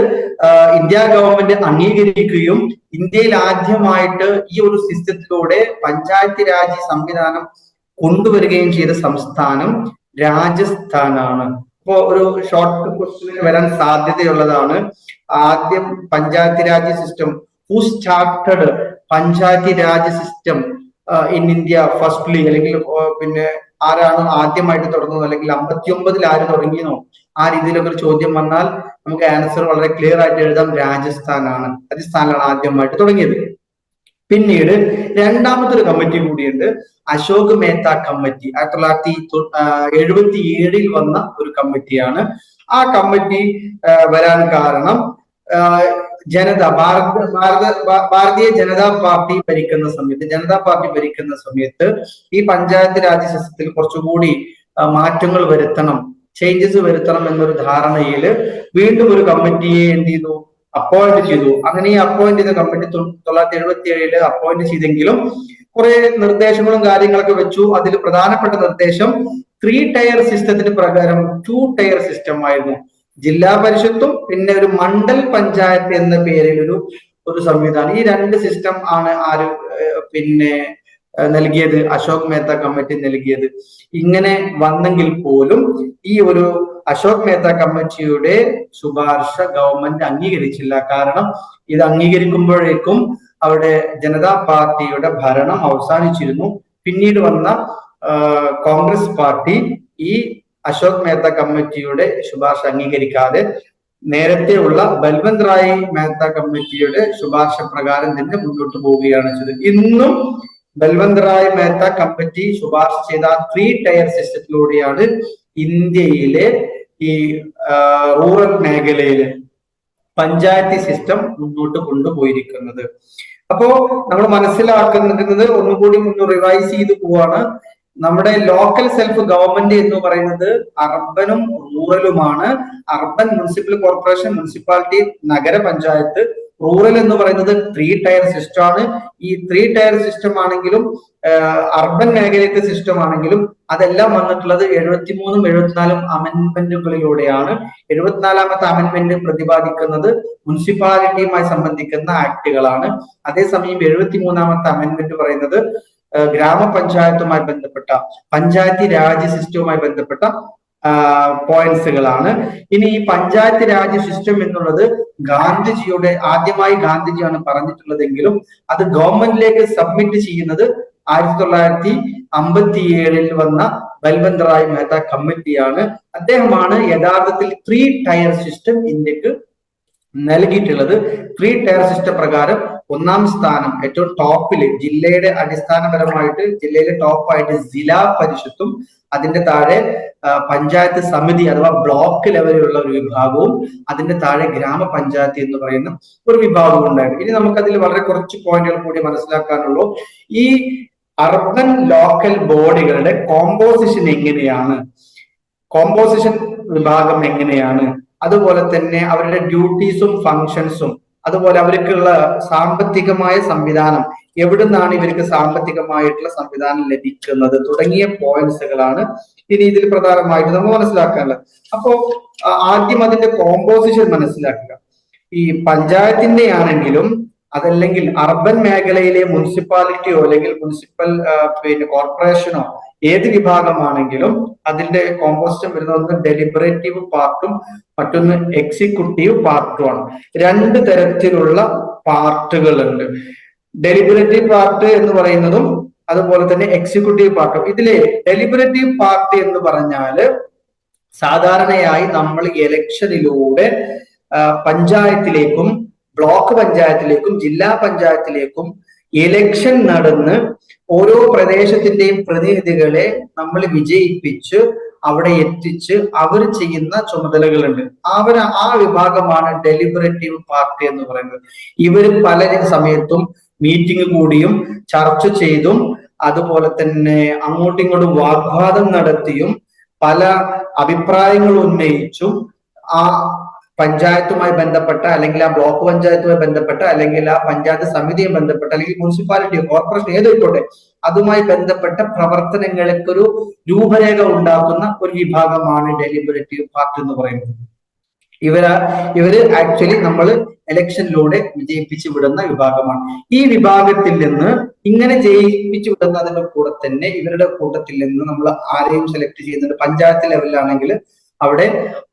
ഇന്ത്യ ഗവൺമെന്റ് അംഗീകരിക്കുകയും ഇന്ത്യയിൽ ആദ്യമായിട്ട് ഈ ഒരു സിസ്റ്റത്തിലൂടെ പഞ്ചായത്ത് രാജ് സംവിധാനം കൊണ്ടുവരികയും ചെയ്ത സംസ്ഥാനം രാജസ്ഥാനാണ്. ഇപ്പോ ഒരു ഷോർട്ട് ക്വസ്റ്റ്യൻ വരാൻ സാധ്യതയുള്ളതാണ്. ആദ്യം panchayat Raj system, who started panchayat Raj system in India firstly, അല്ലെങ്കിൽ പിന്നെ ആരാണ് ആദ്യമായിട്ട് തുടങ്ങുന്നത്, അല്ലെങ്കിൽ 59 ആര് തുടങ്ങിയെന്നോ ആ രീതിയിലൊക്കെ ഒരു ചോദ്യം വന്നാൽ നമുക്ക് ആൻസർ വളരെ ക്ലിയർ ആയിട്ട് എഴുതാം, രാജസ്ഥാനാണ്. രാജസ്ഥാനാണ് ആദ്യമായിട്ട് തുടങ്ങിയത്. പിന്നീട് രണ്ടാമത്തെ ഒരു കമ്മിറ്റി കൂടിയുണ്ട്, അശോക് മേത്ത കമ്മിറ്റി. 1977 വന്ന ഒരു കമ്മിറ്റിയാണ്. ആ കമ്മിറ്റി വരാൻ കാരണം ഭാരതീയ ജനതാ പാർട്ടി ഭരിക്കുന്ന സമയത്ത് ഈ പഞ്ചായത്ത് രാജ് സിസ്റ്റത്തിൽ കുറച്ചുകൂടി മാറ്റങ്ങൾ വരുത്തണം, ചേഞ്ചസ് വരുത്തണം എന്നൊരു ധാരണയിൽ വീണ്ടും ഒരു കമ്മിറ്റിയെ എന്ത് ചെയ്തു? അപ്പോയിന്റ് ചെയ്തു. അങ്ങനെ ഈ അപ്പോയിന്റ് ചെയ്ത കമ്മിറ്റി 1977 അപ്പോയിന്റ് ചെയ്തെങ്കിലും കുറെ നിർദ്ദേശങ്ങളും കാര്യങ്ങളൊക്കെ വെച്ചു. അതിൽ പ്രധാനപ്പെട്ട നിർദ്ദേശം 3 ടയർ സിസ്റ്റത്തിന് പ്രകാരം 2 ടയർ സിസ്റ്റം ആയിരുന്നു. ജില്ലാ പരിഷത്തും പിന്നെ ഒരു മണ്ഡൽ പഞ്ചായത്ത് എന്ന പേരിൽ ഒരു സംവിധാനം, ഈ 2 സിസ്റ്റം ആണ് പിന്നെ നൽകിയത്, അശോക് മേത്ത കമ്മിറ്റി നൽകിയത്. ഇങ്ങനെ വന്നെങ്കിൽ പോലും ഈ ഒരു അശോക് മേത്ത കമ്മിറ്റിയുടെ ശുപാർശ ഗവൺമെന്റ് അംഗീകരിച്ചില്ല. കാരണം ഇത് അംഗീകരിക്കുമ്പോഴേക്കും അവിടെ ജനതാ പാർട്ടിയുടെ ഭരണം അവസാനിച്ചിരുന്നു. പിന്നീട് വന്ന കോൺഗ്രസ് പാർട്ടി ഈ അശോക് മേത്ത കമ്മിറ്റിയുടെ ശുപാർശ അംഗീകരിക്കാതെ നേരത്തെ ഉള്ള ബൽവന്ത് റായ് മേത്ത കമ്മിറ്റിയുടെ ശുപാർശ പ്രകാരം തന്നെ മുന്നോട്ട് പോവുകയാണ് ചെയ്തത്. ഇന്നും ബൽവന്ത് റായ് മേത്ത കമ്മിറ്റി ശുപാർശ ചെയ്ത 3 ടയർ സിസ്റ്റത്തിലൂടെയാണ് ഇന്ത്യയിലെ ഈ റൂറൽ മേഖലയിലെ പഞ്ചായത്ത് സിസ്റ്റം മുന്നോട്ട് കൊണ്ടുപോയിരിക്കുന്നത്. അപ്പോ നമ്മൾ മനസ്സിലാക്കുന്നത് ഒന്നുകൂടി ഒന്ന് റിവൈസ് ചെയ്ത് പോവാണ്. നമ്മുടെ ലോക്കൽ സെൽഫ് ഗവൺമെന്റ് എന്ന് പറയുന്നത് അർബനും റൂറലുമാണ്. അർബൻ മുനിസിപ്പൽ കോർപ്പറേഷൻ, മുനിസിപ്പാലിറ്റി, നഗരപഞ്ചായത്ത്. റൂറൽ എന്ന് പറയുന്നത് 3 ടയർ സിസ്റ്റം ആണ്. ഈ 3 ടയർ സിസ്റ്റം ആണെങ്കിലും അർബൻ മേഖലയിലത്തെ സിസ്റ്റം ആണെങ്കിലും അതെല്ലാം വന്നിട്ടുള്ളത് 73ഉം 74ഉം അമെന്റ്മെന്റുകളിലൂടെയാണ്. 74ാമത്തെ അമെന്റ്മെന്റ് പ്രതിപാദിക്കുന്നത് മുനിസിപ്പാലിറ്റിയുമായി സംബന്ധിക്കുന്ന ആക്ടുകളാണ്. അതേസമയം 73ാമത്തെ അമെന്റ്മെന്റ് പറയുന്നത് ഗ്രാമപഞ്ചായത്തുമായി ബന്ധപ്പെട്ട, പഞ്ചായത്തി രാജ് സിസ്റ്റവുമായി ബന്ധപ്പെട്ട പോയിന്റ്സുകളാണ്. ഇനി ഈ പഞ്ചായത്ത് രാജ് സിസ്റ്റം എന്നുള്ളത് ആദ്യമായി ഗാന്ധിജിയാണ് പറഞ്ഞിട്ടുള്ളതെങ്കിലും അത് ഗവൺമെന്റിലേക്ക് സബ്മിറ്റ് ചെയ്യുന്നത് 1957 വന്ന ബൽവന്ത് റായ് മെഹ്ത്ത കമ്മിറ്റിയാണ്. അദ്ദേഹമാണ് യഥാർത്ഥത്തിൽ 3 ടയർ സിസ്റ്റം ഇന്ത്യക്ക് നൽകിയിട്ടുള്ളത്. 3 ടയർ സിസ്റ്റം പ്രകാരം ഒന്നാം സ്ഥാനം ഏറ്റവും ടോപ്പില് ജില്ലയുടെ അടിസ്ഥാനപരമായിട്ട് ജില്ലയിലെ ടോപ്പായിട്ട് ജില്ലാ പരിഷത്തും അതിന്റെ താഴെ പഞ്ചായത്ത് സമിതി അഥവാ ബ്ലോക്ക് ലെവലിലുള്ള ഒരു വിഭാഗവും അതിന്റെ താഴെ ഗ്രാമപഞ്ചായത്ത് എന്ന് പറയുന്ന ഒരു വിഭാഗവും ഉണ്ടായിരുന്നു. ഇനി നമുക്കതിൽ വളരെ കുറച്ച് പോയിന്റുകൾ കൂടി മനസ്സിലാക്കാനുള്ളൂ. ഈ അർബൻ ലോക്കൽ ബോഡികളുടെ കോമ്പോസിഷൻ എങ്ങനെയാണ്, കോമ്പോസിഷൻ വിഭാഗം എങ്ങനെയാണ്, അതുപോലെ തന്നെ അവരുടെ ഡ്യൂട്ടീസും ഫങ്ഷൻസും, അതുപോലെ അവർക്കുള്ള സാമ്പത്തികമായ സംവിധാനം, എവിടുന്നാണ് ഇവർക്ക് സാമ്പത്തികമായിട്ടുള്ള സംവിധാനം ലഭിക്കുന്നത് തുടങ്ങിയ പോയിന്റ്സുകളാണ് ഇനി ഇതിൽ പ്രധാനമായിട്ട് നമ്മൾ മനസ്സിലാക്കാനുള്ളത്. അപ്പോ ആദ്യം അതിന്റെ കോമ്പോസിഷൻ മനസ്സിലാക്കുക. ഈ പഞ്ചായത്തിന്റെ ആണെങ്കിലും അതല്ലെങ്കിൽ അർബൻ മേഖലയിലെ മുനിസിപ്പാലിറ്റിയോ അല്ലെങ്കിൽ മുനിസിപ്പൽ കോർപ്പറേഷനോ ഏത് വിഭാഗമാണെങ്കിലും അതിന്റെ കോമ്പോസിഷൻ വരുന്നത് ഒന്ന് ഡെലിബറേറ്റീവ് പാർട്ടും മറ്റൊന്ന് എക്സിക്യൂട്ടീവ് പാർട്ടുമാണ്. രണ്ട് തരത്തിലുള്ള പാർട്ടുകളുണ്ട്. ഡെലിബറേറ്റീവ് പാർട്ട് എന്ന് പറയുന്നതും അതുപോലെ തന്നെ എക്സിക്യൂട്ടീവ് പാർട്ടും. ഇതിലെ ഡെലിബറേറ്റീവ് പാർട്ട് എന്ന് പറഞ്ഞാല് സാധാരണയായി നമ്മൾ ഇലക്ഷനിലൂടെ പഞ്ചായത്തിലേക്കും ബ്ലോക്ക് പഞ്ചായത്തിലേക്കും ജില്ലാ പഞ്ചായത്തിലേക്കും ഇലക്ഷൻ നടന്ന് ഓരോ പ്രദേശത്തിന്റെയും പ്രതിനിധികളെ നമ്മൾ വിജയിപ്പിച്ച് അവിടെ എത്തിച്ച് അവർ ചെയ്യുന്ന ചുമതലകളുണ്ട്. ആ വിഭാഗമാണ് ഡെലിബറേറ്റീവ് പാർട്ടി എന്ന് പറയുന്നത്. ഇവർ പല സമയത്തും മീറ്റിംഗ് കൂടിയും ചർച്ച ചെയ്തും അതുപോലെ തന്നെ അങ്ങോട്ടും ഇങ്ങോട്ടും വാഗ്വാദം നടത്തിയും പല അഭിപ്രായങ്ങൾ ഉന്നയിച്ചും ആ പഞ്ചായത്തുമായി ബന്ധപ്പെട്ട അല്ലെങ്കിൽ ആ ബ്ലോക്ക് പഞ്ചായത്തുമായി ബന്ധപ്പെട്ട അല്ലെങ്കിൽ ആ പഞ്ചായത്ത് സമിതിയുമായി ബന്ധപ്പെട്ട അല്ലെങ്കിൽ മുനിസിപ്പാലിറ്റി കോർപ്പറേഷൻ ഏതായിക്കോട്ടെ അതുമായി ബന്ധപ്പെട്ട പ്രവർത്തനങ്ങൾക്കൊരു രൂപരേഖ ഉണ്ടാക്കുന്ന ഒരു വിഭാഗമാണ് ഡെലിബറേറ്റീവ് പാർട്ടി എന്ന് പറയുന്നത്. ഇവര് ആക്ച്വലി നമ്മൾ ഇലക്ഷനിലൂടെ വിജയിപ്പിച്ചു വിടുന്ന വിഭാഗമാണ്. ഈ വിഭാഗത്തിൽ നിന്ന് ഇങ്ങനെ ജയിപ്പിച്ചു വിടുന്നതിന്റെ കൂടെ തന്നെ ഇവരുടെ കൂട്ടത്തിൽ നിന്ന് നമ്മൾ ആരെയും സെലക്ട് ചെയ്യുന്നുണ്ട്. പഞ്ചായത്ത് ലെവലിലാണെങ്കിൽ അവിടെ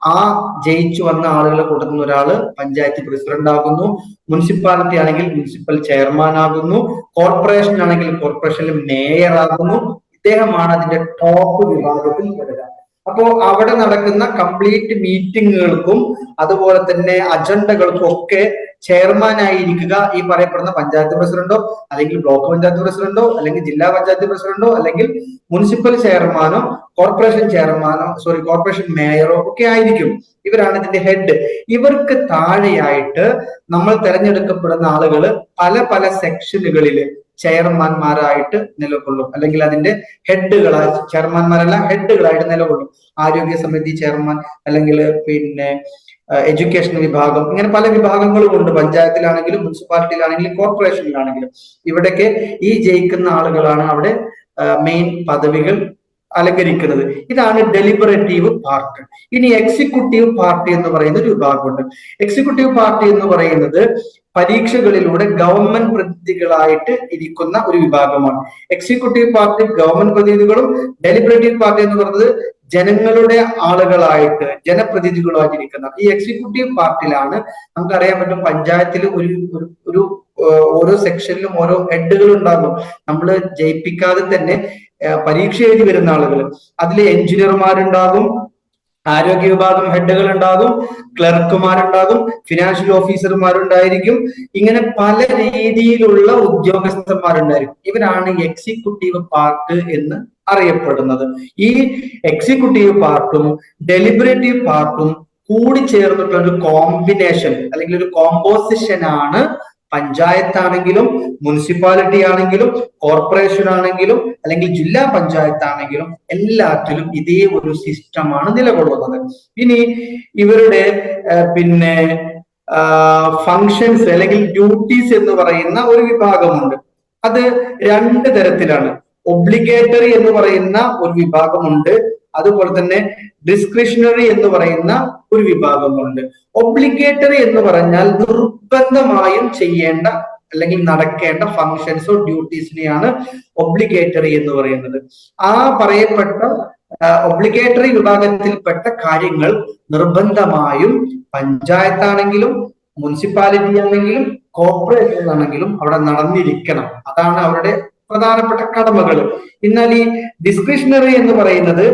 ആ ജയിച്ചു വന്ന ആളുകളെ കൂട്ടത്തിൽ നിന്ന് ഒരാള് പഞ്ചായത്ത് പ്രസിഡന്റ് ആകുന്നു, മുനിസിപ്പാലിറ്റി ആണെങ്കിൽ മുനിസിപ്പൽ ചെയർമാൻ ആകുന്നു, കോർപ്പറേഷൻ ആണെങ്കിൽ കോർപ്പറേഷനിൽ മേയർ ആകുന്നു. ഇദ്ദേഹമാണ് അതിന്റെ ടോപ്പ് വിഭാഗത്തിൽ വരിക. അപ്പോ അവിടെ നടക്കുന്ന കംപ്ലീറ്റ് മീറ്റിങ്ങുകൾക്കും അതുപോലെ തന്നെ അജണ്ടകൾക്കും ഒക്കെ ചെയർമാൻ ആയിരിക്കുക ഈ പറയപ്പെടുന്ന പഞ്ചായത്ത് പ്രസിഡന്റോ അല്ലെങ്കിൽ ബ്ലോക്ക് പഞ്ചായത്ത് പ്രസിഡന്റോ അല്ലെങ്കിൽ ജില്ലാ പഞ്ചായത്ത് പ്രസിഡന്റോ അല്ലെങ്കിൽ മുനിസിപ്പൽ ചെയർമാനോ കോർപ്പറേഷൻ മേയറോ ഒക്കെ ആയിരിക്കും. ഇവരാണ് ഇതിന്റെ ഹെഡ്. ഇവർക്ക് താഴെയായിട്ട് നമ്മൾ തെരഞ്ഞെടുക്കപ്പെടുന്ന ആളുകൾ പല പല സെക്ഷനുകളില് ചെയർമാൻമാരായിട്ട് നിലകൊള്ളും അല്ലെങ്കിൽ അതിന്റെ ഹെഡുകളായി, ചെയർമാൻമാരല്ല ഹെഡുകളായിട്ട് നിലകൊള്ളും. ആരോഗ്യ സമിതി ചെയർമാൻ അല്ലെങ്കിൽ എഡ്യൂക്കേഷൻ വിഭാഗം, ഇങ്ങനെ പല വിഭാഗങ്ങളും ഉണ്ട്. പഞ്ചായത്തിലാണെങ്കിലും മുനിസിപ്പാലിറ്റിയിലാണെങ്കിലും കോർപ്പറേഷനിലാണെങ്കിലും ഇവിടേക്ക് ഈ ജയിക്കുന്ന ആളുകളാണ് അവിടെ മെയിൻ പദവികൾ അലങ്കരിക്കുന്നത്. ഇതാണ് ഡെലിബറേറ്റീവ് പാർട്ടി. ഇനി എക്സിക്യൂട്ടീവ് പാർട്ടി എന്ന് പറയുന്ന ഒരു വിഭാഗമുണ്ട്. എക്സിക്യൂട്ടീവ് പാർട്ടി എന്ന് പറയുന്നത് പരീക്ഷകളിലൂടെ ഗവൺമെന്റ് പ്രതിനിധികളായിട്ട് ഇരിക്കുന്ന ഒരു വിഭാഗമാണ്. എക്സിക്യൂട്ടീവ് പാർട്ടി ഗവൺമെന്റ് പ്രതിനിധികളും ഡെലിബറേറ്റീവ് പാർട്ടി എന്ന് പറയുന്നത് ജനങ്ങളുടെ ആളുകളായിട്ട് ജനപ്രതിനിധികളായിട്ടിരിക്കുന്ന ഈ എക്സിക്യൂട്ടീവ് പാർട്ടിയിലാണ് നമുക്കറിയാൻ പറ്റും പഞ്ചായത്തിൽ ഒരു ഓരോ സെക്ഷനിലും ഓരോ ഹെഡുകൾ ഉണ്ടാകും. നമ്മൾ ജയിപ്പിക്കാതെ തന്നെ പരീക്ഷ എഴുതി വരുന്ന ആളുകൾ അതിൽ എഞ്ചിനീയർമാരുണ്ടാകും, ആരോഗ്യ വിഭാഗം ഹെഡുകൾ ഉണ്ടാകും, ക്ലർക്കുമാരുണ്ടാകും, ഫിനാൻഷ്യൽ ഓഫീസർമാരുണ്ടായിരിക്കും. ഇങ്ങനെ പല രീതിയിലുള്ള ഉദ്യോഗസ്ഥന്മാരുണ്ടായിരിക്കും. ഇവരാണ് എക്സിക്യൂട്ടീവ് പാർട്ട് എന്ന് അറിയപ്പെടുന്നത്. ഈ എക്സിക്യൂട്ടീവ് പാർട്ടും ഡെലിബറേറ്റീവ് പാർട്ടും കൂടി ചേർന്നിട്ടുള്ള ഒരു കോമ്പിനേഷൻ അല്ലെങ്കിൽ ഒരു കോമ്പോസിഷൻ ആണ് പഞ്ചായത്താണെങ്കിലും മുനിസിപ്പാലിറ്റി ആണെങ്കിലും കോർപ്പറേഷൻ ആണെങ്കിലും അല്ലെങ്കിൽ ജില്ലാ പഞ്ചായത്ത് ആണെങ്കിലും എല്ലാത്തിലും ഇതേ ഒരു സിസ്റ്റമാണ് നിലകൊള്ളുന്നത്. ഇനി ഇവരുടെ ഫങ്ഷൻസ് അല്ലെങ്കിൽ ഡ്യൂട്ടീസ് എന്ന് പറയുന്ന ഒരു വിഭാഗമുണ്ട്. അത് രണ്ട് തരത്തിലാണ്. ഒബ്ലിഗേറ്ററി എന്ന് പറയുന്ന ഒരു വിഭാഗമുണ്ട്, അതുപോലെ തന്നെ ഡിസ്ക്രിഷണറി എന്ന് പറയുന്ന ഒരു വിഭാഗമുണ്ട്. ഒബ്ലിഗേറ്ററി എന്ന് പറഞ്ഞാൽ നിർബന്ധമായും ചെയ്യേണ്ട അല്ലെങ്കിൽ നടക്കേണ്ട ഫങ്ഷൻസോ ഡ്യൂട്ടീസിനെയാണ് ഒബ്ലിഗേറ്ററി എന്ന് പറയുന്നത്. ആ പറയപ്പെട്ട ഒബ്ലിഗേറ്ററി വിഭാഗത്തിൽപ്പെട്ട കാര്യങ്ങൾ നിർബന്ധമായും പഞ്ചായത്താണെങ്കിലും മുനിസിപ്പാലിറ്റി ആണെങ്കിലും കോർപ്പറേഷൻ ആണെങ്കിലും അവിടെ നടന്നിരിക്കണം. അതാണ് അവരുടെ പ്രധാനപ്പെട്ട കടമകൾ. എന്നാൽ ഈ ഡിസ്ക്രിഷണറി എന്ന് പറയുന്നത്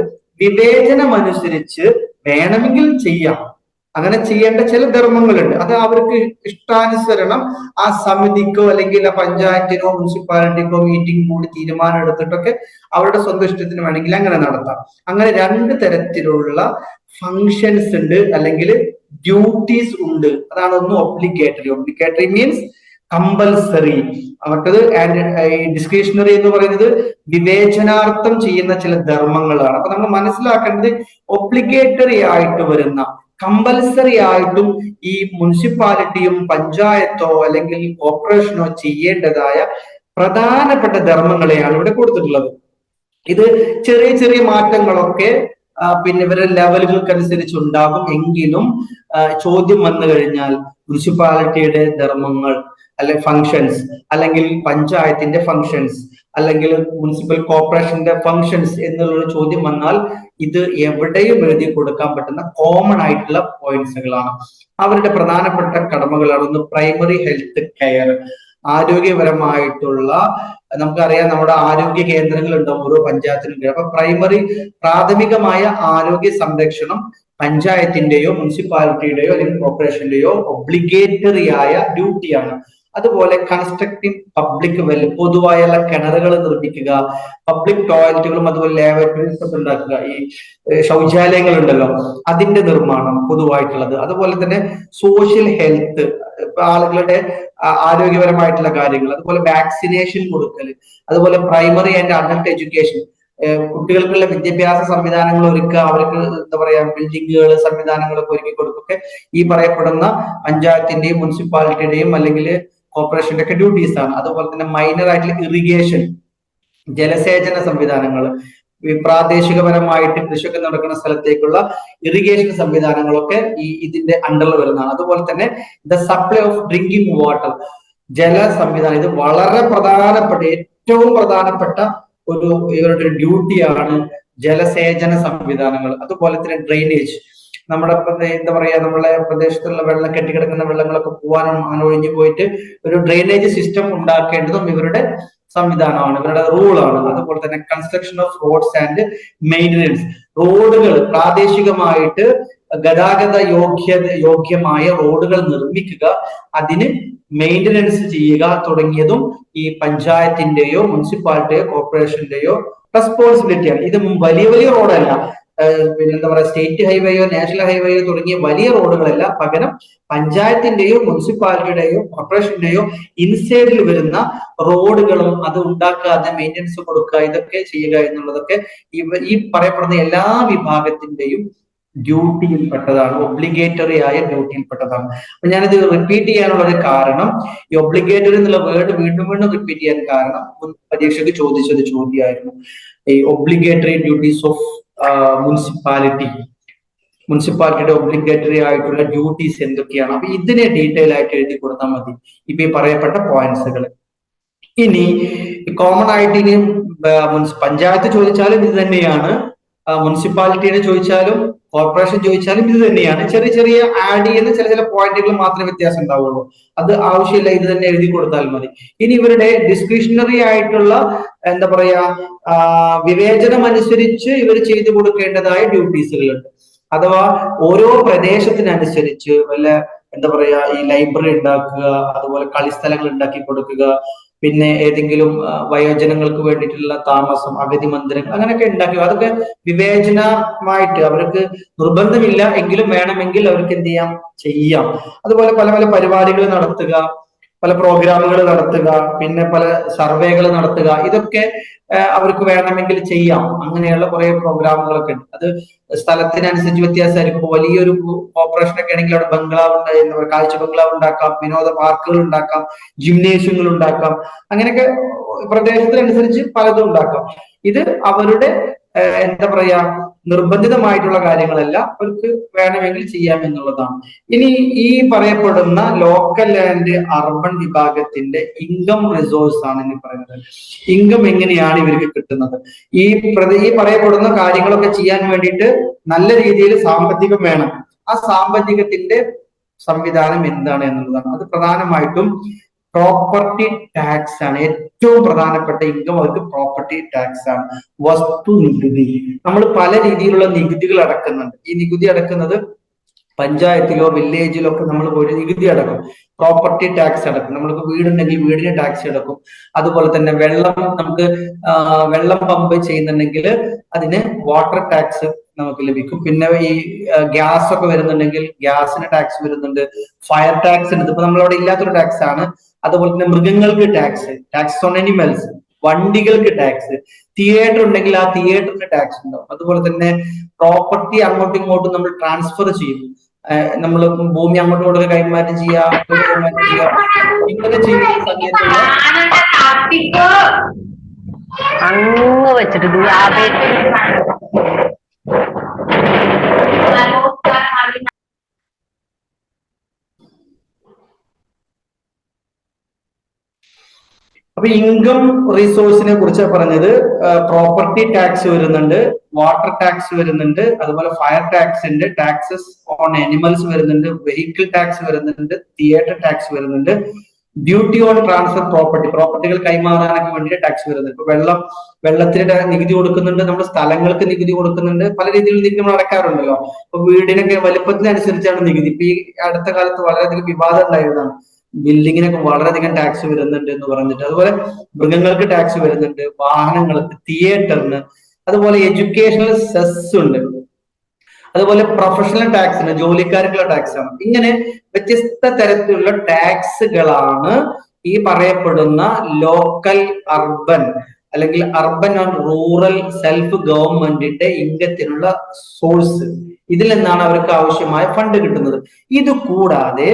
വിവേചനമനുസരിച്ച് വേണമെങ്കിൽ ചെയ്യാം, അങ്ങനെ ചെയ്യേണ്ട ചില ധർമ്മങ്ങളുണ്ട്. അത് അവർക്ക് ഇഷ്ടാനുസരണം ആ സമിതിക്കോ അല്ലെങ്കിൽ ആ പഞ്ചായത്തിനോ മുനിസിപ്പാലിറ്റിക്കോ മീറ്റിംഗ് കൂടി തീരുമാനം എടുത്തിട്ടൊക്കെ അവരുടെ സ്വന്തം ഇഷ്ടത്തിന് വേണമെങ്കിൽ അങ്ങനെ നടത്താം. അങ്ങനെ രണ്ട് തരത്തിലുള്ള ഫങ്ഷൻസ് ഉണ്ട്, അല്ലെങ്കിൽ ഡ്യൂട്ടീസ് ഉണ്ട്. അതാണ് ഒന്ന് ഒബ്ലിഗേറ്ററി. Obligatory means compulsory. മറ്റത് ഡിസ്ക്രിഷണറി എന്ന് പറയുന്നത് വിവേചനാർത്ഥം ചെയ്യുന്ന ചില ധർമ്മങ്ങളാണ്. അപ്പൊ നമ്മൾ മനസ്സിലാക്കേണ്ടത് ഒബ്ലിഗേറ്ററി ആയിട്ട് വരുന്ന, കമ്പൽസറി ആയിട്ടും ഈ മുനിസിപ്പാലിറ്റിയും പഞ്ചായത്തോ അല്ലെങ്കിൽ കോർപ്പറേഷനോ ചെയ്യേണ്ടതായ പ്രധാനപ്പെട്ട ധർമ്മങ്ങളെയാണ് ഇവിടെ കൊടുത്തിട്ടുള്ളത്. ഇത് ചെറിയ ചെറിയ മാറ്റങ്ങളൊക്കെ പിന്നെ ഇവരുടെ ലെവലുകൾക്കനുസരിച്ച് ഉണ്ടാകും. എങ്കിലും ചോദ്യം വന്നു കഴിഞ്ഞാൽ മുനിസിപ്പാലിറ്റിയുടെ ധർമ്മങ്ങൾ അല്ലെങ്കിൽ ഫങ്ഷൻസ്, അല്ലെങ്കിൽ പഞ്ചായത്തിന്റെ ഫങ്ഷൻസ്, അല്ലെങ്കിൽ മുനിസിപ്പൽ കോർപ്പറേഷന്റെ ഫങ്ഷൻസ് എന്നുള്ള ചോദ്യം വന്നാൽ ഇത് എവിടെയും എഴുതി കൊടുക്കാൻ പറ്റുന്ന കോമൺ ആയിട്ടുള്ള പോയിന്റ്സുകളാണ്. അവരുടെ പ്രധാനപ്പെട്ട കടമകളാണ്. ഒന്ന് പ്രൈമറി ഹെൽത്ത് കെയർ, ആരോഗ്യപരമായിട്ടുള്ള, നമുക്കറിയാം നമ്മുടെ ആരോഗ്യ കേന്ദ്രങ്ങൾ ഉണ്ടാവും ഓരോ പഞ്ചായത്തിലും. അപ്പൊ പ്രാഥമികമായ ആരോഗ്യ സംരക്ഷണം പഞ്ചായത്തിന്റെയോ മുനിസിപ്പാലിറ്റിയുടെയോ അല്ലെങ്കിൽ കോർപ്പറേഷന്റെയോ ഒബ്ലിഗേറ്ററി ആയ ഡ്യൂട്ടിയാണ്. അതുപോലെ കൺസ്ട്രക്ടിങ് പബ്ലിക് വെൽ, പൊതുവായുള്ള കിണറുകൾ നിർമ്മിക്കുക, പബ്ലിക് ടോയ്ലറ്റുകളും അതുപോലെ ലാബറട്ടറീസ് ഒക്കെ ഉണ്ടാക്കുക, ഈ ശൗചാലയങ്ങൾ ഉണ്ടല്ലോ അതിന്റെ നിർമ്മാണം പൊതുവായിട്ടുള്ളത്. അതുപോലെ തന്നെ സോഷ്യൽ ഹെൽത്ത്, ആളുകളുടെ ആരോഗ്യപരമായിട്ടുള്ള കാര്യങ്ങൾ, അതുപോലെ വാക്സിനേഷൻ കൊടുക്കൽ, അതുപോലെ പ്രൈമറി ആൻഡ് അഡൽട്ട് എഡ്യൂക്കേഷൻ, കുട്ടികൾക്കുള്ള വിദ്യാഭ്യാസ സംവിധാനങ്ങൾ ഒരുക്കുക, അവർക്ക് എന്താ പറയാ ബിൽഡിങ്ങുകൾ സംവിധാനങ്ങളൊക്കെ ഒരുക്കി കൊടുക്കൊക്കെ ഈ പറയപ്പെടുന്ന പഞ്ചായത്തിന്റെയും മുനിസിപ്പാലിറ്റിയുടെയും അല്ലെങ്കിൽ കോർപ്പറേഷന്റെ ഒക്കെ ഡ്യൂട്ടീസ് ആണ്. അതുപോലെ തന്നെ മൈനർ ആയിട്ടുള്ള ഇറിഗേഷൻ, ജലസേചന സംവിധാനങ്ങൾ, പ്രാദേശികപരമായിട്ട് കൃഷിയൊക്കെ നടക്കുന്ന സ്ഥലത്തേക്കുള്ള ഇറിഗേഷൻ സംവിധാനങ്ങളൊക്കെ ഇതിന്റെ അണ്ടറിൽ വരുന്നതാണ്. അതുപോലെ തന്നെ the supply of drinking water, ജല സംവിധാനം. ഇത് വളരെ പ്രധാനപ്പെട്ട, ഏറ്റവും പ്രധാനപ്പെട്ട ഇവരുടെ ഒരു ഡ്യൂട്ടിയാണ് ജലസേചന സംവിധാനങ്ങൾ. അതുപോലെ തന്നെ ഡ്രെയിനേജ്, നമ്മുടെ എന്താ പറയാ നമ്മളെ പ്രദേശത്തുള്ള വെള്ളം, കെട്ടിക്കിടക്കുന്ന വെള്ളങ്ങളൊക്കെ പോകാനും അങ്ങനെ ഒഴിഞ്ഞു പോയിട്ട് ഒരു ഡ്രെയിനേജ് സിസ്റ്റം ഉണ്ടാക്കേണ്ടതും ഇവരുടെ സംവിധാനമാണ്, ഇവരുടെ റൂളാണ്. അതുപോലെ തന്നെ construction of roads and maintenance, റോഡുകൾ പ്രാദേശികമായിട്ട് ഗതാഗത യോഗ്യമായ റോഡുകൾ നിർമ്മിക്കുക, അതിന് മെയിൻ്റനൻസ് ചെയ്യുക തുടങ്ങിയതും ഈ പഞ്ചായത്തിന്റെയോ മുനിസിപ്പാലിറ്റിയോ കോർപ്പറേഷന്റെയോ റെസ്പോൺസിബിലിറ്റിയാണ്. ഇത് വലിയ വലിയ റോഡല്ല, പിന്നെ എന്താ പറയാ സ്റ്റേറ്റ് ഹൈവേയോ നാഷണൽ ഹൈവേയോ തുടങ്ങിയ വലിയ റോഡുകളല്ല, പകരം പഞ്ചായത്തിന്റെയോ മുനിസിപ്പാലിറ്റിയുടെയോ കോർപ്പറേഷന്റെയോ ഇൻസൈഡിൽ വരുന്ന റോഡുകളും അത് ഉണ്ടാക്കുക, അത് മെയിൻ്റനൻസ് കൊടുക്കുക, ഇതൊക്കെ ചെയ്യുക എന്നുള്ളതൊക്കെ ഈ പറയപ്പെടുന്ന എല്ലാ വിഭാഗത്തിന്റെയും ഡ്യൂട്ടിയിൽപ്പെട്ടതാണ്, ഒബ്ലിഗേറ്ററി ആയ ഡ്യൂട്ടിയിൽപ്പെട്ടതാണ്. അപ്പൊ ഞാനിത് റിപ്പീറ്റ് ചെയ്യാനുള്ള ഒരു കാരണം, ഈ ഒബ്ലിഗേറ്ററി എന്നുള്ള വേർഡ് വീണ്ടും വീണ്ടും റിപ്പീറ്റ് ചെയ്യാൻ കാരണം മുൻ പരീക്ഷയ്ക്ക് ചോദിച്ചൊരു ചോദ്യമായിരുന്നു, ഈ ഒബ്ലിഗേറ്ററി ഡ്യൂട്ടീസ് ഓഫ് മുനിസിപ്പാലിറ്റിയുടെ ഒബ്ലിഗേറ്ററി ആയിട്ടുള്ള ഡ്യൂട്ടീസ് എന്തൊക്കെയാണ്. അപ്പൊ ഇതിനെ ഡീറ്റെയിൽ ആയിട്ട് എഴുതി കൊടുത്താൽ മതി ഇപ്പൊ ഈ പറയപ്പെട്ട പോയിന്റ്സുകൾ. ഇനി കോമൺ ആയിട്ട് ഇനി പഞ്ചായത്ത് ചോദിച്ചാലും ഇത് തന്നെയാണ്, മുനിസിപ്പാലിറ്റിയെ ചോദിച്ചാലും കോർപ്പറേഷൻ ചോദിച്ചാലും ഇത് തന്നെയാണ്. ചെറിയ ചെറിയ ആഡ് ചെയ്യുന്ന ചില പോയിന്റുകൾ മാത്രമേ വ്യത്യാസം ഉണ്ടാവുള്ളൂ. അത് ആവശ്യമില്ല, ഇത് തന്നെ എഴുതി കൊടുത്താൽ മതി. ഇനി ഇവരുടെ ഡിസ്ക്രിഷണറി ആയിട്ടുള്ള എന്താ പറയാ വിവേചനം അനുസരിച്ച് ഇവർ ചെയ്തു കൊടുക്കേണ്ടതായ ഡ്യൂട്ടീസുകളുണ്ട്. അഥവാ ഓരോ പ്രദേശത്തിനനുസരിച്ച് വല്ല എന്താ പറയാ ഈ ലൈബ്രറി ഉണ്ടാക്കുക, അതുപോലെ കളിസ്ഥലങ്ങൾ ഉണ്ടാക്കി കൊടുക്കുക, പിന്നെ ഏതെങ്കിലും വയോജനങ്ങൾക്ക് വേണ്ടിയിട്ടുള്ള താമസം, അഗതി മന്ദിരങ്ങൾ അങ്ങനെയൊക്കെ ഉണ്ടാക്കുക. അതൊക്കെ വിവേചനമായിട്ട് അവർക്ക് നിർബന്ധമില്ല എങ്കിലും വേണമെങ്കിൽ അവർക്ക് എന്ത് ചെയ്യാം. അതുപോലെ പല പല പരിപാടികൾ നടത്തുക, പല പ്രോഗ്രാമുകൾ നടത്തുക, പിന്നെ പല സർവേകൾ നടത്തുക, ഇതൊക്കെ അവർക്ക് വേണമെങ്കിൽ ചെയ്യാം. അങ്ങനെയുള്ള കുറെ പ്രോഗ്രാമുകളൊക്കെ ഉണ്ട്. അത് സ്ഥലത്തിനനുസരിച്ച് വ്യത്യാസമായിരിക്കും. വലിയൊരു കോർപ്പറേഷൻ ഒക്കെ ആണെങ്കിൽ അവിടെ ബംഗ്ലാവ് എന്താ പറയുക കാഴ്ച ബംഗ്ലാവ് ഉണ്ടാക്കാം, വിനോദ പാർക്കുകൾ ഉണ്ടാക്കാം, ജിംനേഷ്യങ്ങൾ ഉണ്ടാക്കാം, അങ്ങനെയൊക്കെ പ്രദേശത്തിനനുസരിച്ച് പലതും ഉണ്ടാക്കാം. ഇത് അവരുടെ എന്താ പറയാ നിർബന്ധിതമായിട്ടുള്ള കാര്യങ്ങളല്ല, അവർക്ക് വേണമെങ്കിൽ ചെയ്യാം എന്നുള്ളതാണ്. ഇനി ഈ പറയപ്പെടുന്ന ലോക്കൽ ആൻഡ് അർബൻ വിഭാഗത്തിന്റെ ഇൻകം റിസോഴ്സ് ആണ് ഇനി പറയുന്നത്. ഇൻകം എങ്ങനെയാണ് ഇവർക്ക് കിട്ടുന്നത്? ഈ പറയപ്പെടുന്ന കാര്യങ്ങളൊക്കെ ചെയ്യാൻ വേണ്ടിയിട്ട് നല്ല രീതിയിൽ സാമ്പത്തികം വേണം. ആ സാമ്പത്തികത്തിന്റെ സംവിധാനം എന്താണ് എന്നുള്ളതാണ്. അത് പ്രധാനമായിട്ടും പ്രോപ്പർട്ടി ടാക്സ് ആണ്. ഏറ്റവും പ്രധാനപ്പെട്ട ഇൻകം അവർക്ക് പ്രോപ്പർട്ടി ടാക്സ് ആണ്. വസ്തു നികുതി. നമ്മൾ പല രീതിയിലുള്ള നികുതികൾ അടക്കുന്നുണ്ട്. ഈ നികുതി അടക്കുന്നത് പഞ്ചായത്തിലോ വില്ലേജിലോ ഒക്കെ നമ്മൾ പോയി നികുതി അടക്കും, പ്രോപ്പർട്ടി ടാക്സ് അടക്കും, നമ്മൾക്ക് വീടുണ്ടെങ്കിൽ വീടിന് ടാക്സ് അടക്കും. അതുപോലെ തന്നെ നമുക്ക് വെള്ളം പമ്പ് ചെയ്യുന്നുണ്ടെങ്കിൽ അതിന് വാട്ടർ ടാക്സ് നമുക്ക് ലഭിക്കും. പിന്നെ ഈ ഗ്യാസ് ഒക്കെ വരുന്നുണ്ടെങ്കിൽ ഗ്യാസിന് ടാക്സ് വരുന്നുണ്ട്, ഫയർ ടാക്സ് ഉണ്ട്, ഇപ്പൊ നമ്മളവിടെ ഇല്ലാത്തൊരു ടാക്സ് ആണ്. അതുപോലെ തന്നെ മൃഗങ്ങൾക്ക് ടാക്സ് ഓൺ അനിമൽസ്, വണ്ടികൾക്ക് ടാക്സ്, തിയേറ്റർ ഉണ്ടെങ്കിൽ ആ തിയേറ്ററിന് ടാക്സ് ഉണ്ടാവും. അതുപോലെ തന്നെ പ്രോപ്പർട്ടി അങ്ങോട്ടും ഇങ്ങോട്ടും നമ്മൾ ട്രാൻസ്ഫർ ചെയ്യും, നമ്മൾ ഭൂമി അങ്ങോട്ടും ഇങ്ങോട്ടും കൈമാറ്റം ചെയ്യാം, ഇങ്ങനെ ചെയ്യുന്ന സമയത്തുള്ള അങ്ങ് വെച്ചിട്ട് അപ്പൊ ഇൻകം റിസോഴ്സിനെ കുറിച്ച് പറഞ്ഞത്, പ്രോപ്പർട്ടി ടാക്സ് വരുന്നുണ്ട്, വാട്ടർ ടാക്സ് വരുന്നുണ്ട്, അതുപോലെ ഫയർ ടാക്സ് ഉണ്ട്, ടാക്സസ് ഓൺ അനിമൽസ് വരുന്നുണ്ട്, വെഹിക്കിൾ ടാക്സ് വരുന്നുണ്ട്, തിയേറ്റർ ടാക്സ് വരുന്നുണ്ട്, ഡ്യൂട്ടി ഓൺ ട്രാൻസ്ഫർ പ്രോപ്പർട്ടികൾ കൈമാറാനൊക്കെ വേണ്ടിയിട്ട് ടാക്സ് വരുന്നുണ്ട്. ഇപ്പൊ വെള്ളത്തിന് നികുതി കൊടുക്കുന്നുണ്ട്, നമ്മൾ സ്ഥലങ്ങൾക്ക് നികുതി കൊടുക്കുന്നുണ്ട്, പല രീതിയിൽ നികുതി നമ്മൾ അടക്കാറുണ്ടല്ലോ. ഇപ്പൊ വീടിനൊക്കെ വലുപ്പത്തിനനുസരിച്ചാണ് നികുതി. ഇപ്പൊ ഈ അടുത്ത കാലത്ത് വളരെയധികം വിവാദം ഉണ്ടായതാണ്, ബിൽഡിങ്ങിനൊക്കെ വളരെയധികം ടാക്സ് വരുന്നുണ്ട് എന്ന് പറഞ്ഞിട്ട്. അതുപോലെ മൃഗങ്ങൾക്ക് ടാക്സ് വരുന്നുണ്ട്, വാഹനങ്ങൾക്ക്, തിയേറ്ററിന്, അതുപോലെ എഡ്യൂക്കേഷണൽ സെസ് ഉണ്ട്, അതുപോലെ പ്രൊഫഷണൽ ടാക്സ് ഉണ്ട്, ജോലിക്കാർക്കുള്ള ടാക്സ് ആണ്. ഇങ്ങനെ വ്യത്യസ്ത തരത്തിലുള്ള ടാക്സുകളാണ് ഈ പറയപ്പെടുന്ന ലോക്കൽ അർബൻ അല്ലെങ്കിൽ അർബൻ ആൻഡ് റൂറൽ സെൽഫ് ഗവൺമെന്റിന്റെ ഇൻകത്തിനുള്ള സോഴ്സ്. ഇതിൽ നിന്നാണ് അവർക്ക് ആവശ്യമായ ഫണ്ട് കിട്ടുന്നത്. ഇത് കൂടാതെ